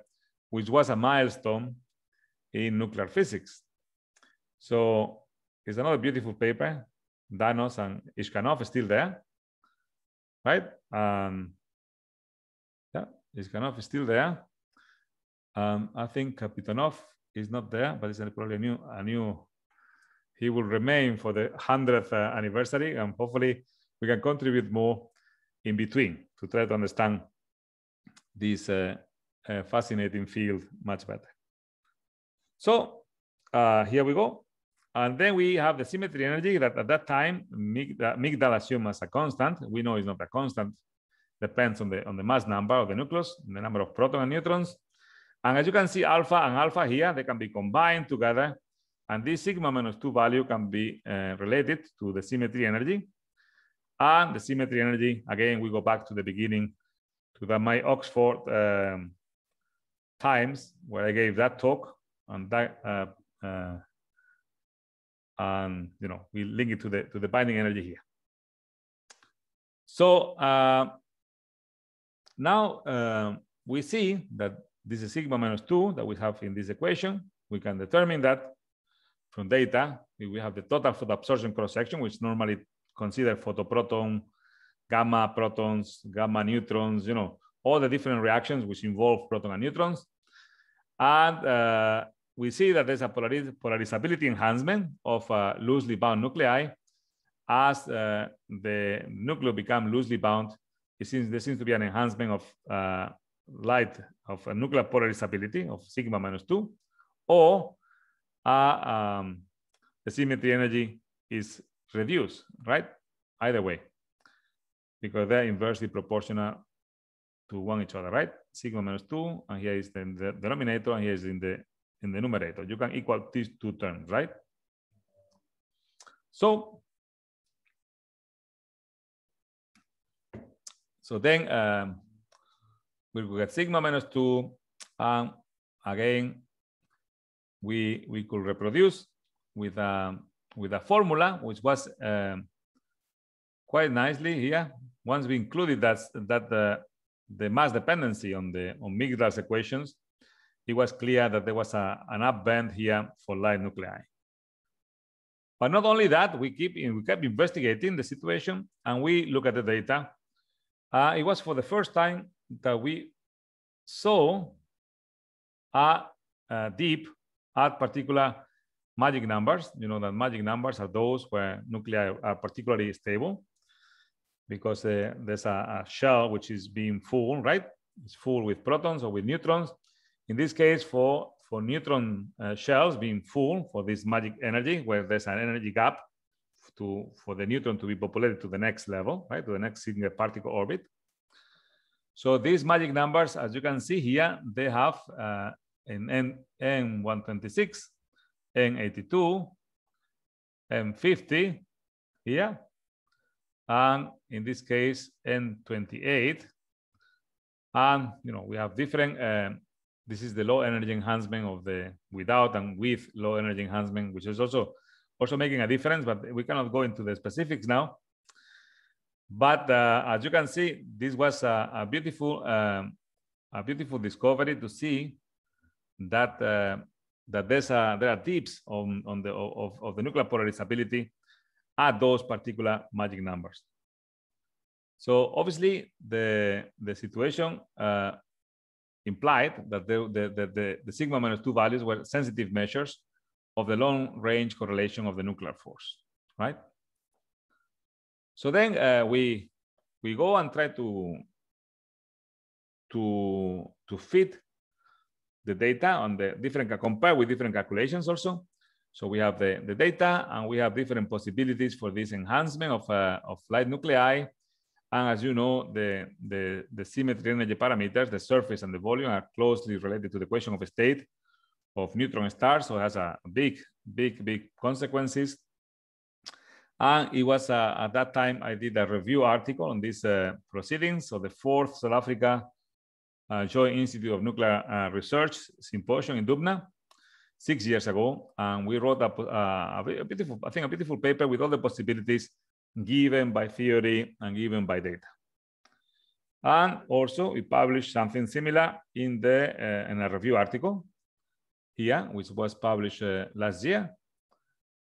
which was a milestone in nuclear physics. So it's another beautiful paper. Danos and Ishkanov is still there, right? Yeah, Ishkanov is still there. I think Kapitonov is not there, but it's probably a new. He will remain for the 100th anniversary, and hopefully we can contribute more in between to try to understand this fascinating field much better. So here we go. And then we have the symmetry energy that at that time, Migdal assumed as a constant. We know it's not a constant. Depends on the mass number of the nucleus, the number of protons and neutrons. And as you can see, alpha and alpha here, they can be combined together. And this sigma minus 2 value can be related to the symmetry energy. And the symmetry energy, again, we go back to the beginning, to my Oxford times, where I gave that talk. And that, and you know, we link it to the binding energy here. So now we see that this is sigma minus 2 that we have in this equation. We can determine that from data. We have the total photoabsorption cross-section, which normally consider photoproton, gamma protons, gamma neutrons, you know, all the different reactions which involve proton and neutrons. And we see that there's a polarizability enhancement of loosely bound nuclei. As the nuclei become loosely bound, there seems to be an enhancement of a nuclear polarizability of sigma minus 2, or the symmetry energy is reduced, right? Either way, because they're inversely proportional to one each other, right? Sigma minus 2, and here is the denominator, and here is in the numerator. You can equal these two terms, right? So then we'll get sigma minus 2, and again we could reproduce with a formula which was quite nicely here. Once we included that the mass dependency on Migdal's equations, it was clear that there was an upbend here for light nuclei. But not only that, we kept investigating the situation, and we look at the data. It was for the first time that we saw a dip at particular magic numbers. You know that magic numbers are those where nuclei are particularly stable, because there's a shell which is being full, right? It's full with protons or with neutrons. In this case, for neutron shells being full for this magic energy, where there's an energy gap for the neutron to be populated to the next level, right, to the next single particle orbit. So these magic numbers, as you can see here, they have in N126, N82, N50 here, and in this case N28. And you know, we have different. This is the low energy enhancement of the without and with low energy enhancement, which is also making a difference, but we cannot go into the specifics now. But as you can see, this was a beautiful discovery to see that there are dips of the nuclear polarizability at those particular magic numbers. So obviously the situation implied that the sigma minus 2 values were sensitive measures of the long range correlation of the nuclear force, right? So then we go and try to fit the data on the different, compare with different calculations also. So we have the data, and we have different possibilities for this enhancement of light nuclei. And as you know, the symmetry energy parameters, the surface and the volume, are closely related to the equation of state of neutron stars. So it has a big consequences. And it was at that time I did a review article on these proceedings. So the 4th South Africa Joint Institute of Nuclear Research Symposium in Dubna 6 years ago, and we wrote a beautiful paper with all the possibilities given by theory and given by data. And also we published something similar in a review article here, which was published last year.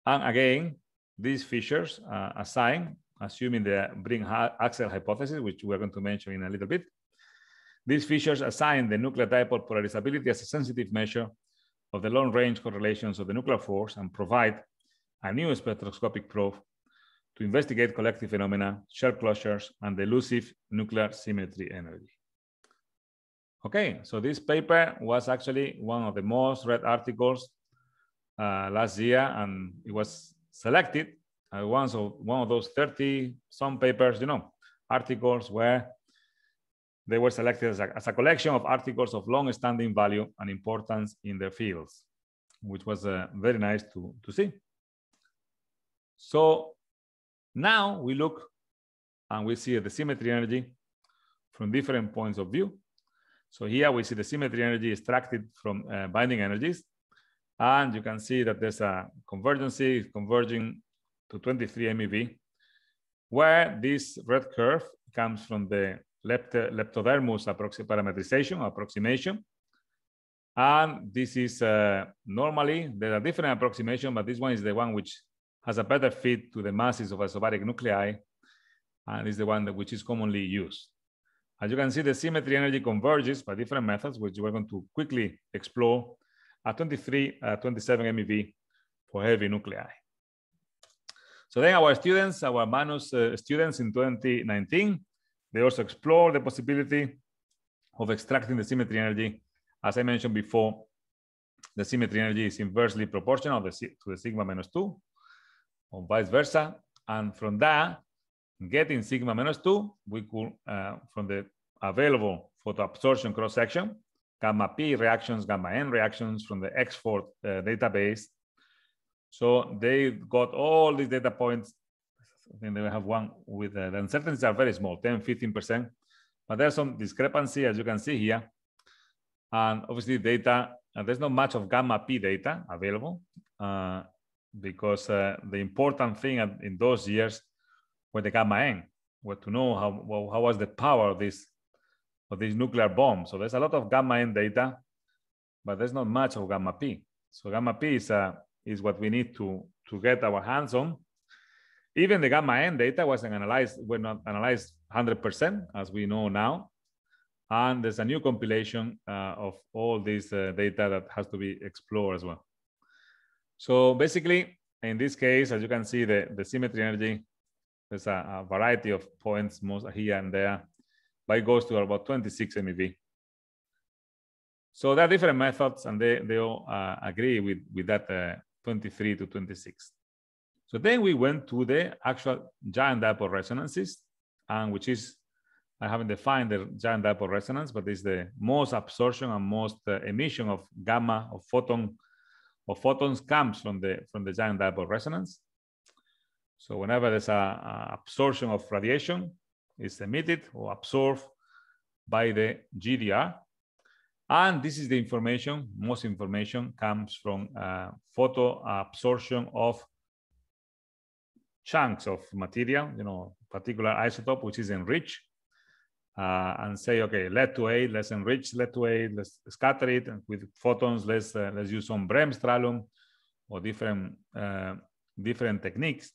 And again, these features assigned, assuming the Bring-Axel hypothesis, which we're going to mention in a little bit. These features assign the nuclear dipole polarizability as a sensitive measure of the long-range correlations of the nuclear force, and provide a new spectroscopic proof to investigate collective phenomena, shell closures, and the elusive nuclear symmetry energy. Okay, so this paper was actually one of the most read articles last year, and it was selected as one of those 30-some papers, articles where they were selected as a collection of articles of long-standing value and importance in their fields, which was very nice to see. So now we look and we see the symmetry energy from different points of view. So here we see the symmetry energy extracted from binding energies. And you can see that there's a convergence converging to 23 MeV, where this red curve comes from the leptodermus approximation. And this is normally, there are different approximations, but this one is the one which has a better fit to the masses of isobaric nuclei, and is the one which is commonly used. As you can see, the symmetry energy converges by different methods, which we're going to quickly explore at 23, 27 MeV for heavy nuclei. So then our students, our Manus students in 2019, they also explored the possibility of extracting the symmetry energy. As I mentioned before, the symmetry energy is inversely proportional to the sigma minus 2, or vice versa. And from that, getting sigma minus 2, we could, from the available photoabsorption cross-section, gamma P reactions, gamma N reactions from the Exford database. So they got all these data points. I think they have one with the uncertainties are very small, 10, 15%. But there's some discrepancy, as you can see here. And obviously data, there's not much of gamma P data available because the important thing in those years were the gamma N, were to know how was the power of this nuclear bomb. So there's a lot of gamma N data, but there's not much of gamma P. So gamma P is what we need to get our hands on. Even the gamma N data wasn't analyzed, were not analyzed 100%, as we know now. And there's a new compilation of all this data that has to be explored as well. So basically, in this case, as you can see, the symmetry energy, there's a variety of points, most here and there, but it goes to about 26 MeV. So there are different methods, and they all agree with that 23 to 26. So then we went to the actual giant dipole resonances, and which is, I haven't defined the giant dipole resonance, but it's the most absorption and most emission of gamma of photons comes from the giant dipole resonance. So whenever there's a absorption of radiation, it's emitted or absorbed by the GDR. And this is the information, most information comes from photo absorption of chunks of material, particular isotope, which is enriched. And say, okay, lead-2A, let's enrich lead-2A, let's scatter it, and with photons, let's use some bremsstrahlung or different techniques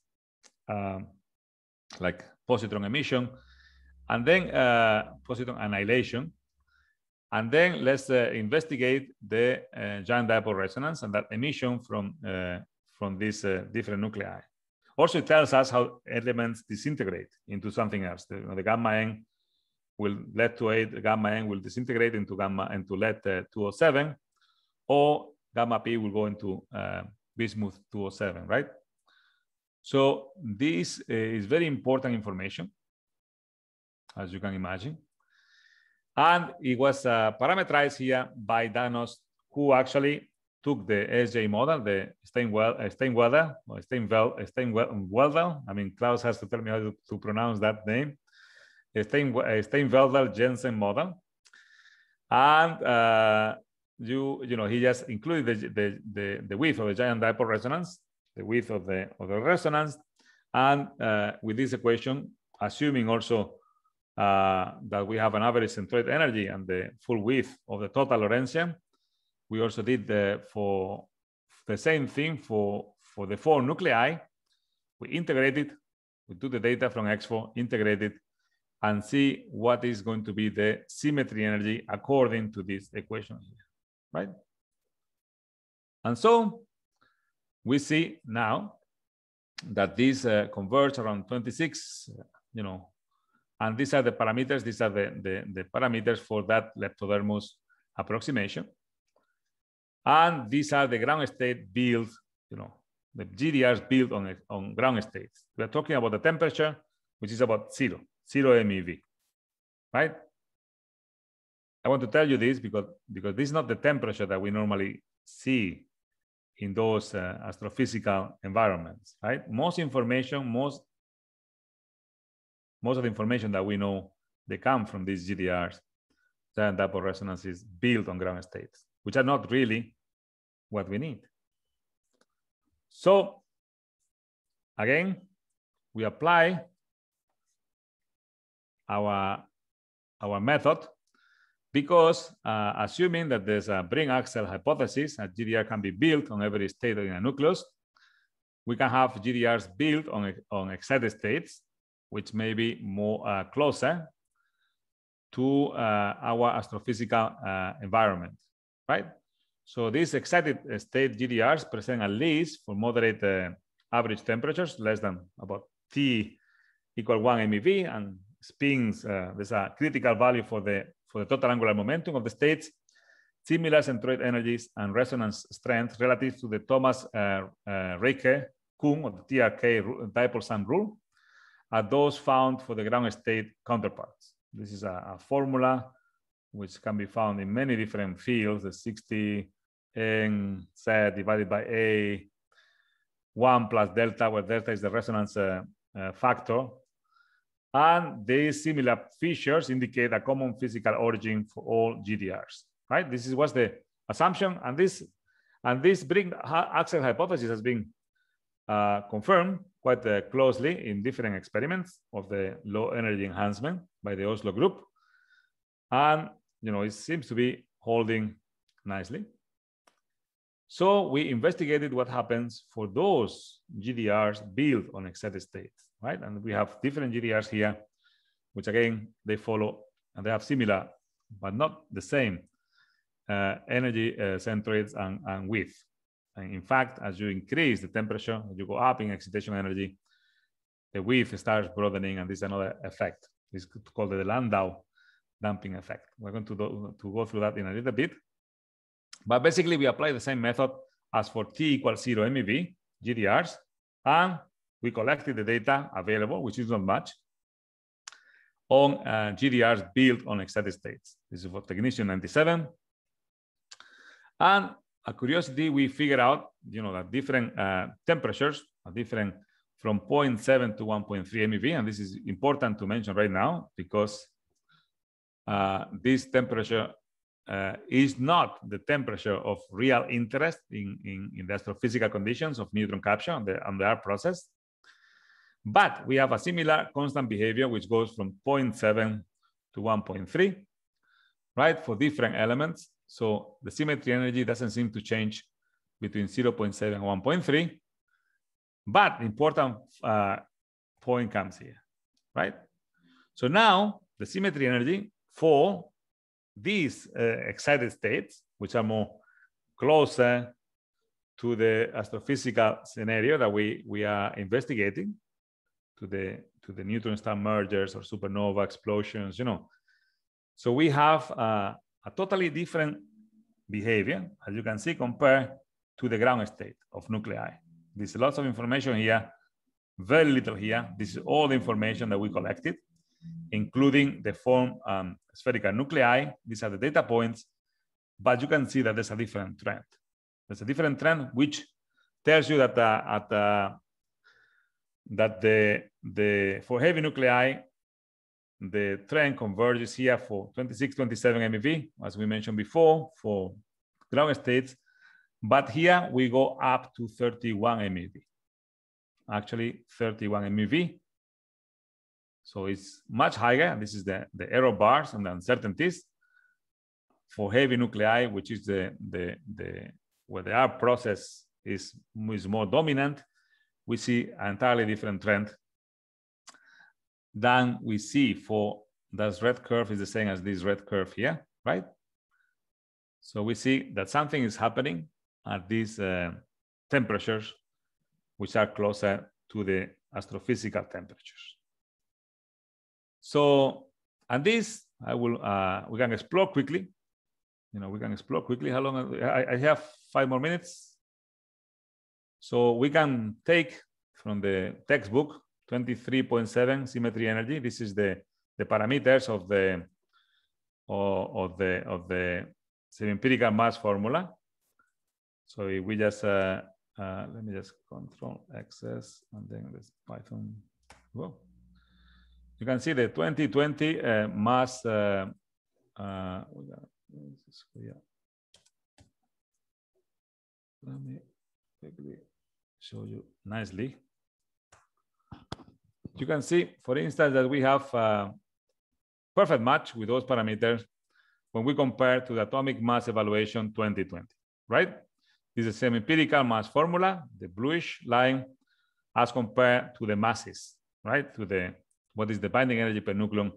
like positron emission, and then positron annihilation, and then let's investigate the giant dipole resonance and that emission from these different nuclei. Also, it tells us how elements disintegrate into something else. The gamma N will lead-2A, the gamma N will disintegrate into lead-207, or gamma P will go into bismuth-207, right? So this is very important information, as you can imagine. And it was parameterized here by Danos, who actually took the SJ model, the Steinwedel. I mean, Klaus has to tell me how to pronounce that name. Steinwedel-Jensen model, and he just included the width of the giant dipole resonance, the width of the resonance, and with this equation, assuming also that we have an average centroid energy and the full width of the total Lorentzian, we also did for the same thing for the 4 nuclei. We integrated, we took the data from Exfo, integrated, and see what is going to be the symmetry energy according to this equation here, right? And so we see now that these converge around 26, you know, and these are the parameters. These are the parameters for that leptodermus approximation. And these are the ground state built, you know, the GDRs built on ground states. We are talking about the temperature, which is about zero MeV, right? I want to tell you this because this is not the temperature that we normally see in those astrophysical environments, right? Most information, most of the information that we know, they come from these GDRs, giant dipole resonances built on ground states, which are not really what we need. So again, we apply our method because assuming that there's a Brink axle hypothesis, a GDR can be built on every state in a nucleus, we can have GDRs built on excited states, which may be more closer to our astrophysical environment, right? So these excited state GDRs present at least for moderate average temperatures, less than about T equal 1 MeV, and spins, there's a critical value for the total angular momentum of the states, similar centroid energies and resonance strength relative to the Thomas Reike-Kuhn or the TRK dipole sum rule are those found for the ground state counterparts. This is a formula which can be found in many different fields, the 60 N Z divided by A 1 plus delta, where delta is the resonance factor. And these similar features indicate a common physical origin for all GDRs, right? This was the assumption, and this Brink axle hypothesis has been confirmed quite closely in different experiments of the low energy enhancement by the Oslo group. And, you know, it seems to be holding nicely. So we investigated what happens for those GDRs built on excited states, right? And we have different GDRs here, which again, they follow and they have similar, but not the same energy centroids and width. And in fact, as you increase the temperature, you go up in excitation energy, the width starts broadening, and this is another effect. It's called the Landau damping effect. We're going to go through that in a little bit. But basically, we apply the same method as for T equals 0 MeV GDRs, and we collected the data available, which is not much, on GDRs built on excited states. This is for technetium 97. And a curiosity, we figured out, you know, that different temperatures are different from 0.7 to 1.3 MeV, and this is important to mention right now because this temperature is not the temperature of real interest in the astrophysical conditions of neutron capture on the R process. But we have a similar constant behavior, which goes from 0.7 to 1.3, right, for different elements. So the symmetry energy doesn't seem to change between 0.7 and 1.3. But the important point comes here, right? So now the symmetry energy for these excited states, which are more closer to the astrophysical scenario that we are investigating, to the neutron-star mergers or supernova explosions, you know. So we have a totally different behavior, as you can see, compared to the ground state of nuclei. There's lots of information here, very little here. This is all the information that we collected, including the form spherical nuclei. These are the data points, but you can see that there's a different trend. There's a different trend, which tells you that for heavy nuclei, the trend converges here for 26, 27 MeV, as we mentioned before, for ground states. But here we go up to 31 MeV, actually 31 MeV. So it's much higher. This is the error bars and the uncertainties for heavy nuclei, which is where the R process is more dominant. We see an entirely different trend than we see for this red curve is the same as this red curve here, right? So we see that something is happening at these temperatures, which are closer to the astrophysical temperatures. So, and this I will we can explore quickly. You know, we can explore quickly. How long? I have 5 more minutes. So we can take from the textbook 23.7 symmetry energy. This is the parameters of the semi-empirical mass formula. So if we just let me just control access and then this Python. Whoa. You can see the 2020 mass. Let me quickly show you nicely. You can see, for instance, that we have perfect match with those parameters when we compare to the atomic mass evaluation 2020, right? This is a semi-empirical mass formula, the bluish line, as compared to the masses, right? To the what is the binding energy per nucleon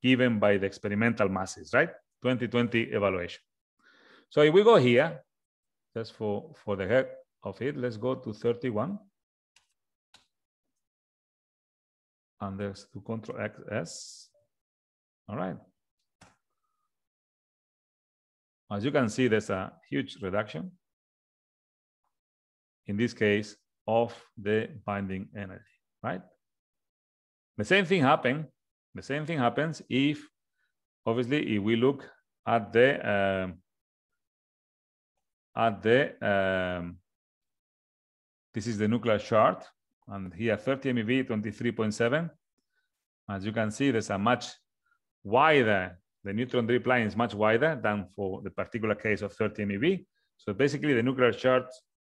given by the experimental masses, right? 2020 evaluation. So if we go here, just for the heck of it, let's go to 31. And there's to control XS. All right. As you can see, there's a huge reduction. In this case, of the binding energy, right? The same thing happens if, obviously, if we look at the this is the nuclear chart, and here 30 MeV, 23.7. As you can see, there's a much wider, the neutron dripline is much wider than for the particular case of 30 MeV. So basically, the nuclear chart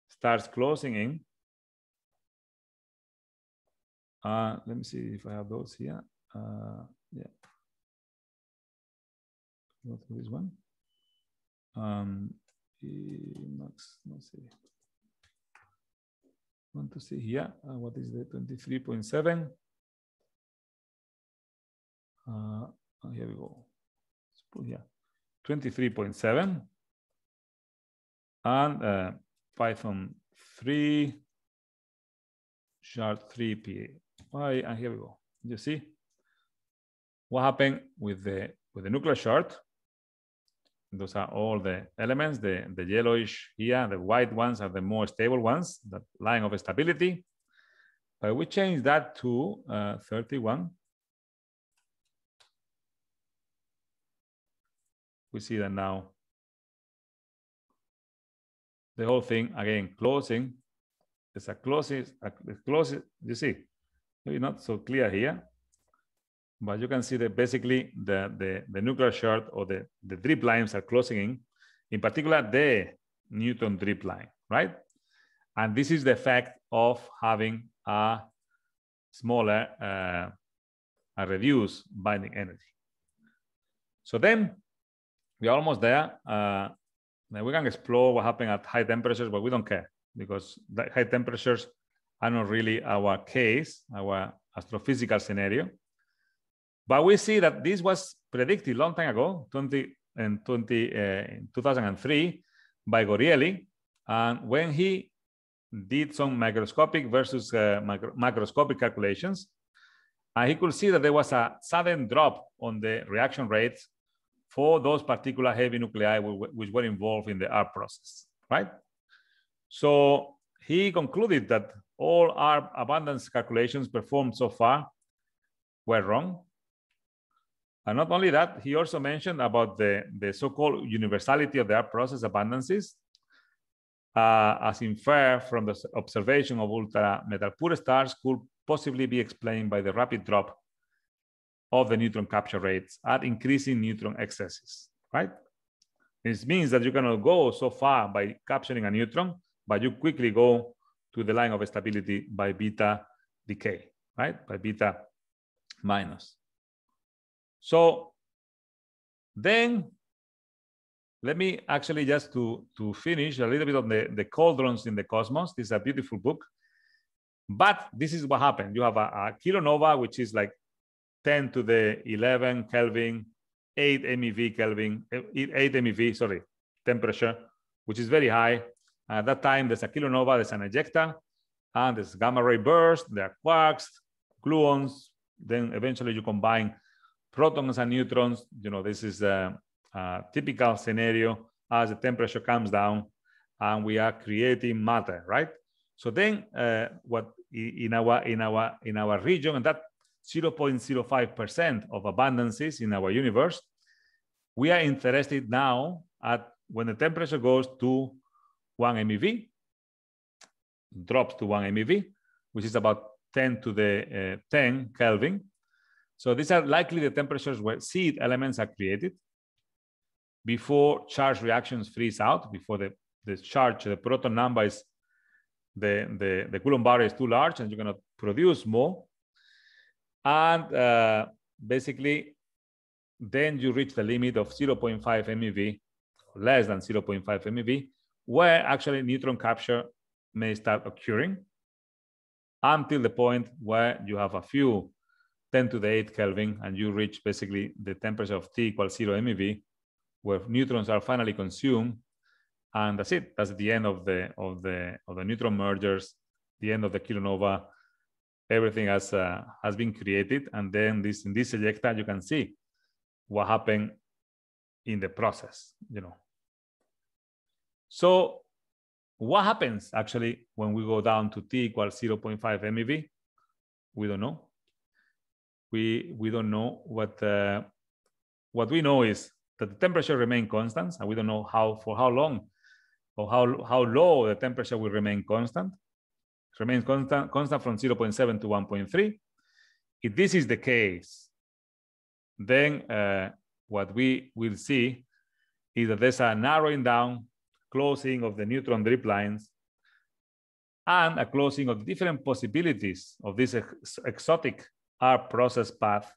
starts closing in. Let me see if I have those here. Yeah. Go through this one. Let's see. Want to see here what is the 23.7? Here we go. Let's put here 23.7 and Python 3 chart 3 PA. And here we go. You see what happened with the nuclear chart. Those are all the elements. The yellowish here, the white ones are the more stable ones, the line of stability. But we change that to 31. We see that now the whole thing again closing. There's a closing, you see, maybe not so clear here, but you can see that basically the nuclear chart or the drip lines are closing in particular the Newton drip line, right? And this is the effect of having a smaller, a reduced binding energy. So then we are almost there. Then we can explore what happened at high temperatures, but we don't care because the high temperatures are not really our case, our astrophysical scenario. But we see that this was predicted a long time ago, in 2003, by Gorielli. And when he did some microscopic versus macroscopic calculations, and he could see that there was a sudden drop on the reaction rates for those particular heavy nuclei which were involved in the ARP process, right? So he concluded that all ARP abundance calculations performed so far were wrong. And not only that, he also mentioned about the so-called universality of the ARP process abundances as inferred from the observation of ultra metal poor stars could possibly be explained by the rapid drop of the neutron capture rates at increasing neutron excesses, right? This means that you cannot go so far by capturing a neutron, but you quickly go to the line of stability by beta decay, right? By beta minus. So then let me actually just to finish a little bit of the cauldrons in the cosmos. This is a beautiful book, but this is what happened. You have a kilonova, which is like 10 to the 11 Kelvin, 8 MeV Kelvin, 8 MeV, sorry, temperature, which is very high. At that time, there's a kilonova, there's an ejecta, and there's gamma ray burst, there are quarks, gluons, then eventually you combine protons and neutrons. You know, this is a typical scenario as the temperature comes down and we are creating matter, right? So then what in our region, and that 0.05% of abundances in our universe, we are interested now at when the temperature goes to 1 MeV, drops to 1 MeV, which is about 10 to the 10 Kelvin. So these are likely the temperatures where seed elements are created before charge reactions freeze out, before the charge, the proton number is, the Coulomb barrier is too large and you're going to produce more. And basically, then you reach the limit of 0.5 MeV, less than 0.5 MeV, where actually neutron capture may start occurring until the point where you have a few 10 to the 8 Kelvin and you reach basically the temperature of T equals 0 MeV, where neutrons are finally consumed. And that's it. That's the end of the neutron mergers, the end of the kilonova. Everything has been created, and then in this ejecta you can see what happened in the process. You know. So what happens actually when we go down to T equals 0.5 MeV? We don't know. We don't know what we know is that the temperature remains constant, and we don't know for how long or how low the temperature will remain constant. It remains constant from 0.7 to 1.3. If this is the case, then what we will see is that there's a narrowing down, closing of the neutron driplines, and a closing of different possibilities of this exotic R process path,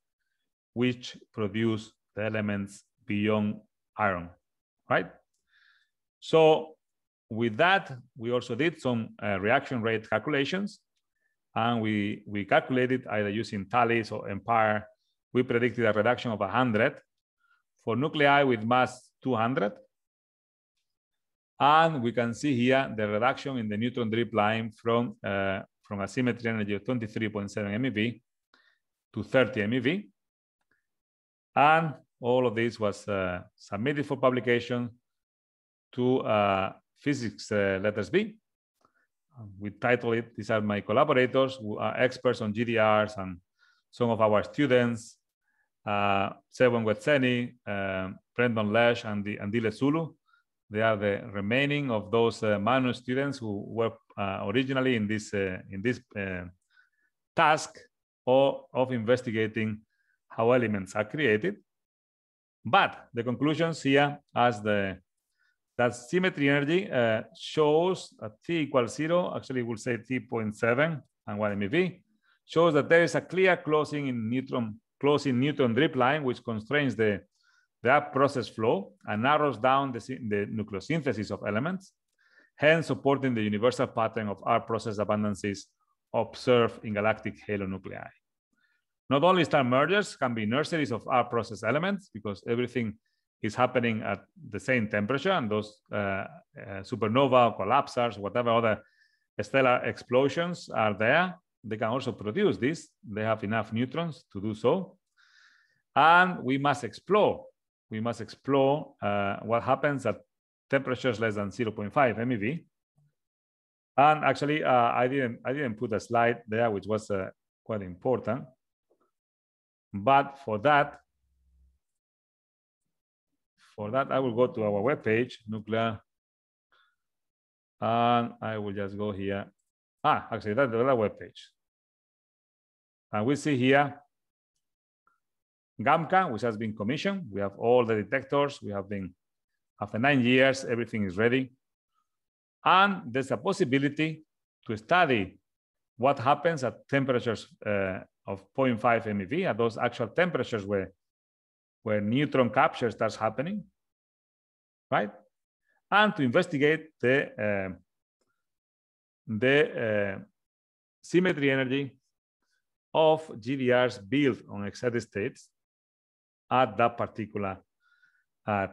which produce the elements beyond iron, right? So with that, we also did some reaction rate calculations, and we calculated either using tallies or Empire. We predicted a reduction of 100 for nuclei with mass 200. And we can see here the reduction in the neutron dripline from a symmetry energy of 23.7 MeV to 30 MeV. And all of this was submitted for publication to physics letters B. We titled it, these are my collaborators who are experts on GDRs and some of our students, Sewan Wetseni, Brendan Lesh, and Dile Zulu. They are the remaining of those minor students who were originally in this task of investigating how elements are created. But the conclusions here as that symmetry energy shows at T equals 0, actually we'll say T.7 and 1 MeV, shows that there is a clear closing in neutron dripline, which constrains the up process flow and narrows down the nucleosynthesis of elements, hence supporting the universal pattern of R process abundances observed in galactic halo nuclei. Not only star mergers can be nurseries of R process elements, because everything is happening at the same temperature, and those supernova, collapsars, whatever other stellar explosions are there, they can also produce this. They have enough neutrons to do so. And we must explore what happens at temperatures less than 0.5 MeV. And actually, I didn't put a slide there, which was quite important. But for that, I will go to our webpage, nuclear, and I will just go here. Actually, that's the other webpage. And we see here GAMCA, which has been commissioned. We have all the detectors. We have been, after 9 years, everything is ready. And there's a possibility to study what happens at temperatures of 0.5 MeV, at those actual temperatures where neutron capture starts happening, right? And to investigate the symmetry energy of GDRs built on excited states at that particular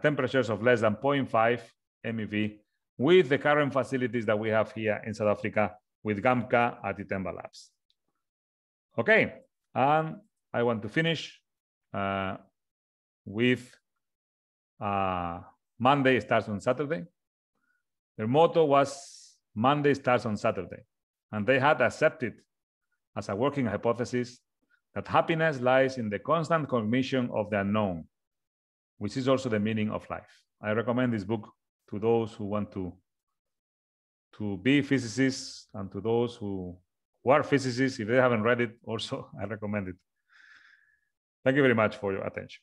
temperatures of less than 0.5 MeV with the current facilities that we have here in South Africa with Gamka at Itemba Labs. Okay, and I want to finish with Monday starts on Saturday. Their motto was Monday starts on Saturday, and they had accepted as a working hypothesis that happiness lies in the constant cognition of the unknown, which is also the meaning of life. I recommend this book to those who want to be physicists, and to those who are physicists. If they haven't read it, also I recommend it. Thank you very much for your attention.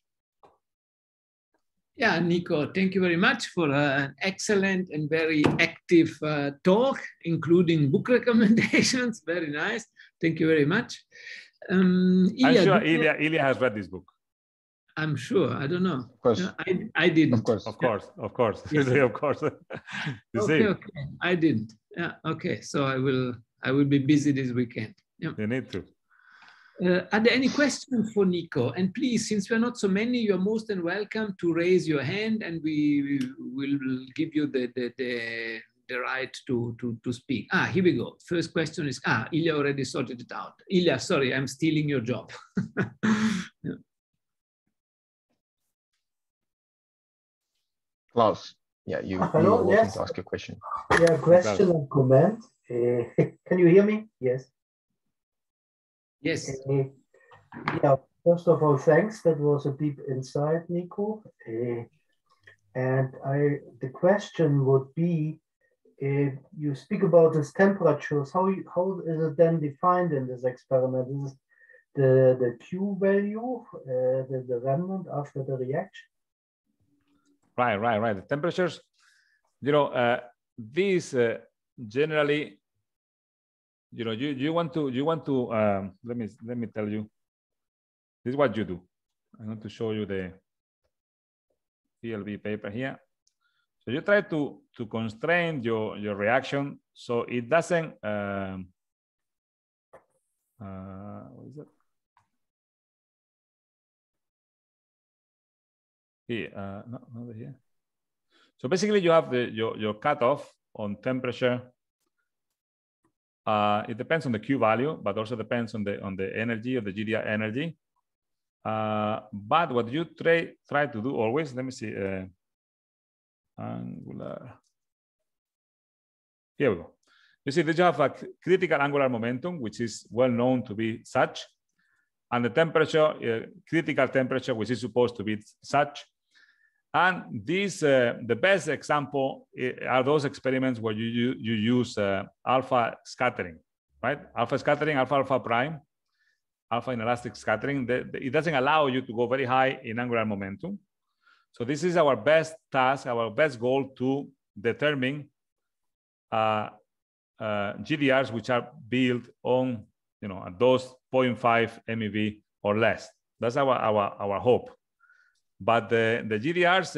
Yeah, Nico, thank you very much for an excellent and very active talk, including book recommendations. Very nice. Thank you very much. Ilya, I'm sure Ilya has read this book. I'm sure. I don't know. Of course. I didn't. Of course. Of course. Yes. Of course. Okay. I didn't. Yeah. Okay. So I will be busy this weekend. Yeah. You need to. Are there any questions for Nico? And please, since we're not so many, you're most than welcome to raise your hand, and we will give you the right to speak. Here we go. First question is, Ilya already sorted it out. Ilya, sorry, I'm stealing your job. Yeah. Klaus, yeah, you are welcome to ask a question. Yeah, question and comment. Can you hear me? Yes. Yes. Yeah, first of all, thanks. That was a deep insight, Nico. And the question would be, you speak about these temperatures. How is it then defined in this experiment? Is it the Q value, the remnant after the reaction? Right. The temperatures, these generally, you want to let me tell you, this is what you do. I'm going to show you the PLB paper here. So you try to constrain your reaction so it doesn't what is it? Here, not here. So basically, you have your cutoff on temperature. It depends on the Q value, but also depends on the energy of the GDR energy. But what you try to do always, let me see, angular. Here we go. You see that you have a critical angular momentum, which is well known to be such, and the temperature, critical temperature, which is supposed to be such. And these, the best example are those experiments where you use alpha scattering, right? Alpha scattering, alpha prime, alpha inelastic scattering. It doesn't allow you to go very high in angular momentum. So this is our best task, our best goal to determine GDRs which are built on, at those 0.5 MeV or less. That's our hope. But the GDRs,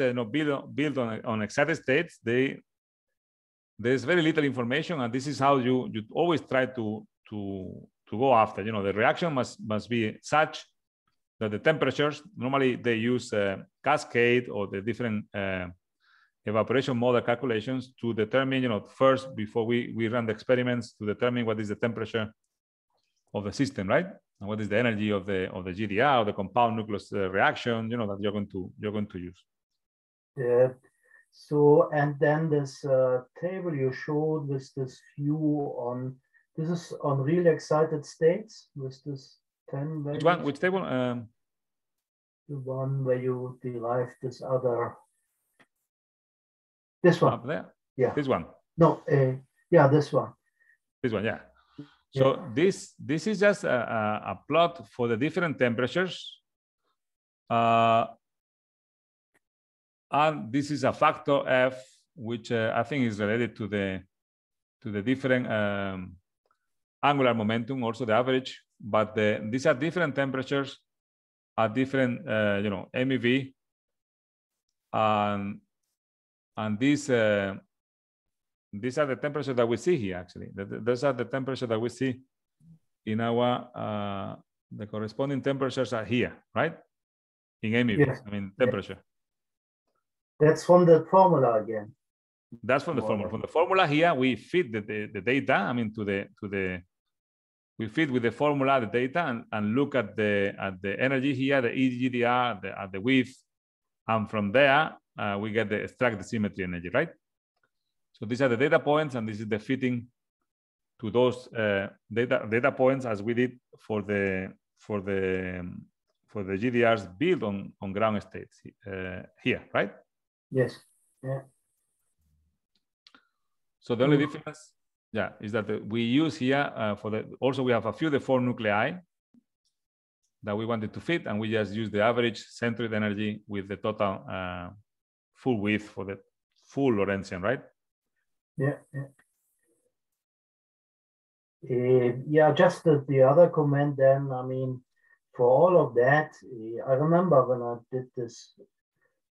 built on excited states, there's very little information, and this is how you always try to go after. The reaction must be such that the temperatures, normally they use cascade or the different evaporation model calculations to determine, first before we run the experiments, to determine what is the temperature of the system, right? And what is the energy of the GDR, or the compound nucleus reaction, that you're going to use. Yeah. So, and then this table you showed with this view on, this is on real excited states with this 10 values. Which one? Which table? The one where you derive this other. This one. Up there? Yeah. This one? No, yeah, this one. This one, yeah. So this is just a plot for the different temperatures. And this is a factor F, which I think is related to the different angular momentum, also the average. But these are different temperatures at different, MeV. And these are the temperatures that we see here, actually. Those are the temperatures that we see in our, the corresponding temperatures are here, right? In MeV, Yes. temperature. That's from the formula again. That's from the formula. From the formula here, we feed the data. I mean, we feed with the formula the data and look at the energy here, the EGDR, at the width, and from there we get extract the symmetry energy, right? So these are the data points, and this is the fitting to those data points as we did for the GDRs built on ground states here, right? Yes. Yeah. So the only difference, yeah, is that we use here also we have a few the 4 nuclei that we wanted to fit, and we just use the average centered energy with the total full width for the full Lorentzian, right? Yeah. Yeah, just the other comment then, I mean, for all of that, I remember when I did this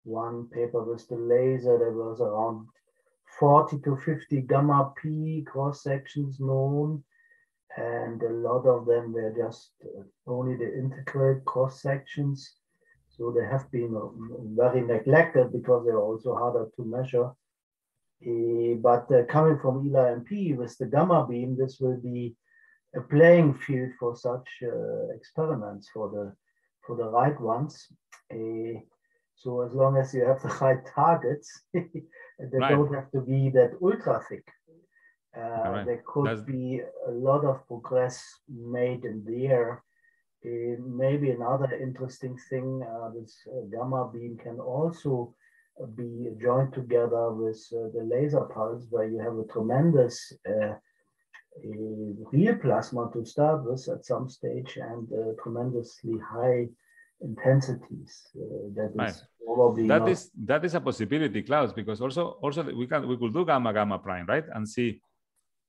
one paper with the laser, there was around 40 to 50 gamma P cross sections known, and a lot of them were just only the integral cross sections. So they have been very neglected because they are also harder to measure. But coming from ELI-MP with the gamma beam, this will be a playing field for such experiments for the right ones. So as long as you have the right targets, they don't have to be that ultra thick. There could be a lot of progress made in there. Maybe another interesting thing, this gamma beam can also be joined together with the laser pulse, where you have a tremendous real plasma to start with at some stage, and tremendously high intensities. That is probably that is a possibility, Klaus, because also we could do gamma prime, right, and see.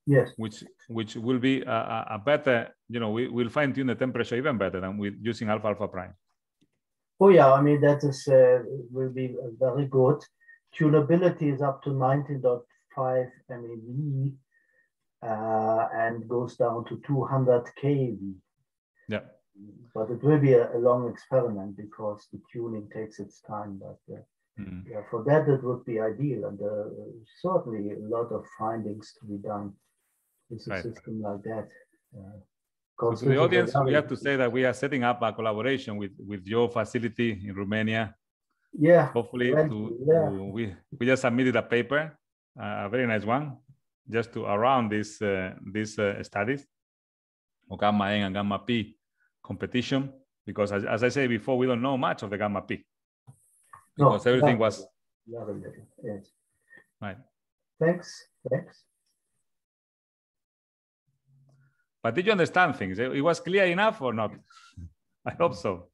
Yes. Which will be a better, we'll fine tune the temperature even better than with using alpha prime. Oh yeah, I mean that is will be very good. Tunability is up to 19.5 MeV and goes down to 200 keV. Yeah. But it will be a long experiment because the tuning takes its time. But yeah, for that it would be ideal, and certainly a lot of findings to be done with a system like that. So to the audience, we have to say that we are setting up a collaboration with your facility in Romania. Yeah. Hopefully, we just submitted a paper, a very nice one, just to around these studies of gamma N and gamma P competition, because as I said before, we don't know much of the gamma P because everything was yes. Right. Thanks. But did you understand things? It was clear enough or not? I hope so.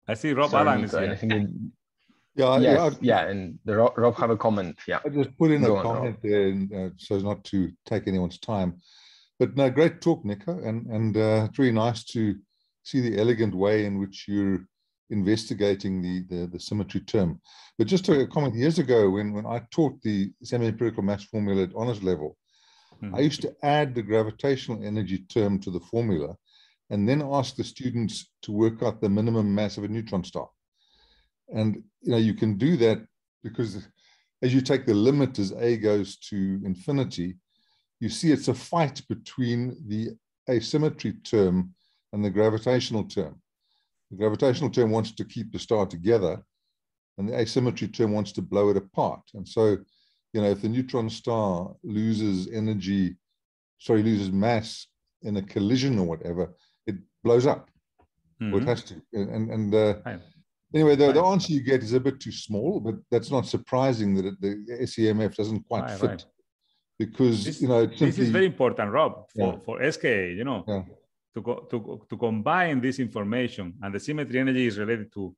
I see Rob Allen is here. Yeah, and Rob have a comment. Yeah, I just put in a comment there, so as not to take anyone's time. But no, great talk, Nico, and it's really nice to see the elegant way in which you're investigating the symmetry term. But just a comment, years ago when I taught the semi-empirical mass formula at honors level, I used to add the gravitational energy term to the formula and then ask the students to work out the minimum mass of a neutron star. And you can do that because as you take the limit as A goes to infinity, you see it's a fight between the asymmetry term and the gravitational term. The gravitational term wants to keep the star together, and the asymmetry term wants to blow it apart. And so, if the neutron star loses mass in a collision or whatever, it blows up. Or it has to. Anyway, the answer you get is a bit too small, but that's not surprising that the SEMF doesn't quite fit. Because this is very important, Rob, for SKA. To combine this information, and the symmetry energy is related to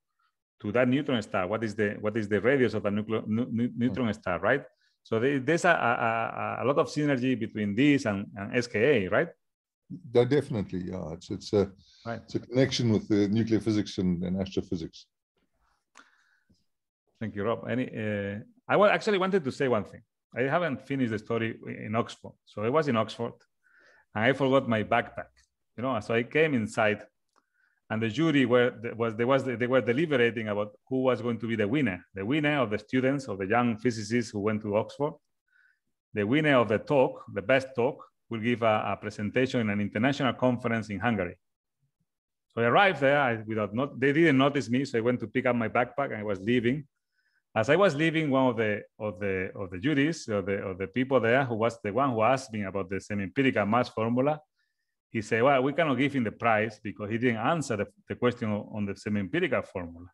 that neutron star. What is the radius of the neutron star, right? So there's a lot of synergy between this and SKA, right? Definitely, yeah. It's a connection with the nuclear physics and astrophysics. Thank you, Rob. I actually wanted to say one thing. I haven't finished the story in Oxford. So I was in Oxford and I forgot my backpack. So I came inside And the jury they were deliberating about who was going to be the winner. The winner of the students, of the young physicists who went to Oxford. The winner of the talk, the best talk, will give a presentation in an international conference in Hungary. So I arrived there they didn't notice me, so I went to pick up my backpack and I was leaving. As I was leaving, one of the juries, or the people there, who was the one who asked me about the semi-empirical mass formula, he said, well, we cannot give him the prize because he didn't answer the question on the semi-empirical formula.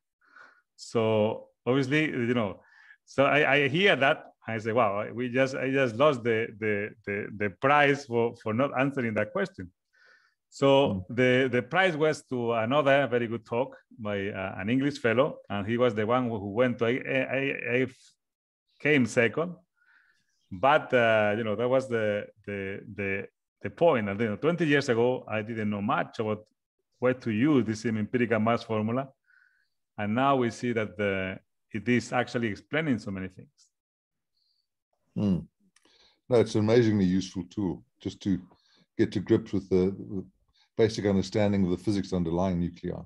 So obviously, you know, so I hear that, I say, wow, I just lost the prize for not answering that question. So the prize was to another very good talk by an English fellow, and he was the one who went to, I came second, but you know, that was the point. And you know, 20 years ago, I didn't know much about where to use this empirical mass formula, and now we see that it is actually explaining so many things. No, it's an amazingly useful tool just to get to grips with the basic understanding of the physics underlying nuclei.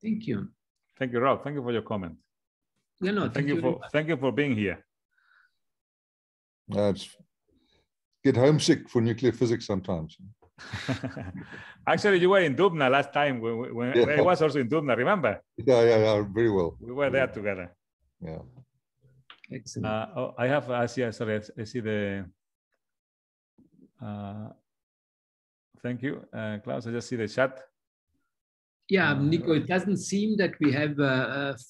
Thank you. Thank you, Rob. Thank you for your comment. Yeah, no, thank you for being here. Get homesick for nuclear physics sometimes. Actually, you were in Dubna last time when I was also in Dubna, remember? Yeah, very well. We were there together. Yeah. Excellent. I see the, thank you, Klaus, I just see the chat. Yeah, Nico, it doesn't seem that we have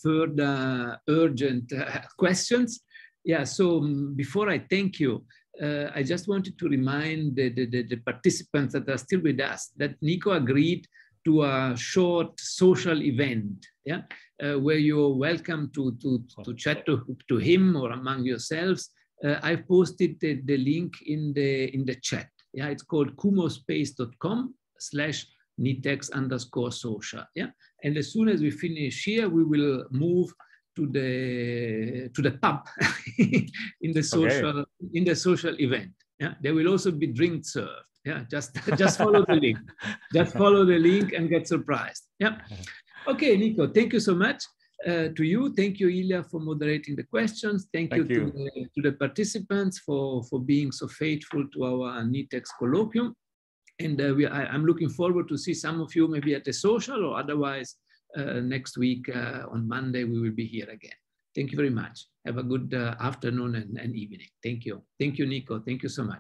further urgent questions. Yeah, so before I thank you, I just wanted to remind the participants that are still with us that Nico agreed to a short social event, yeah, where you're welcome to chat to him or among yourselves. I've posted the link in the chat. Yeah, it's called kumospace.com/NITheCs_social. Yeah, and as soon as we finish here, we will move to the pub in the social event. Yeah, there will also be drinks served. Yeah, just follow the link. Just follow the link and get surprised. Yeah. Okay, Nico, thank you so much. To you, thank you, Ilya, for moderating the questions. Thank you. To the participants for being so faithful to our NITheCs Colloquium. And I'm looking forward to see some of you maybe at the social, or otherwise next week on Monday, we will be here again. Thank you very much. Have a good afternoon and evening. Thank you. Thank you, Nico. Thank you so much.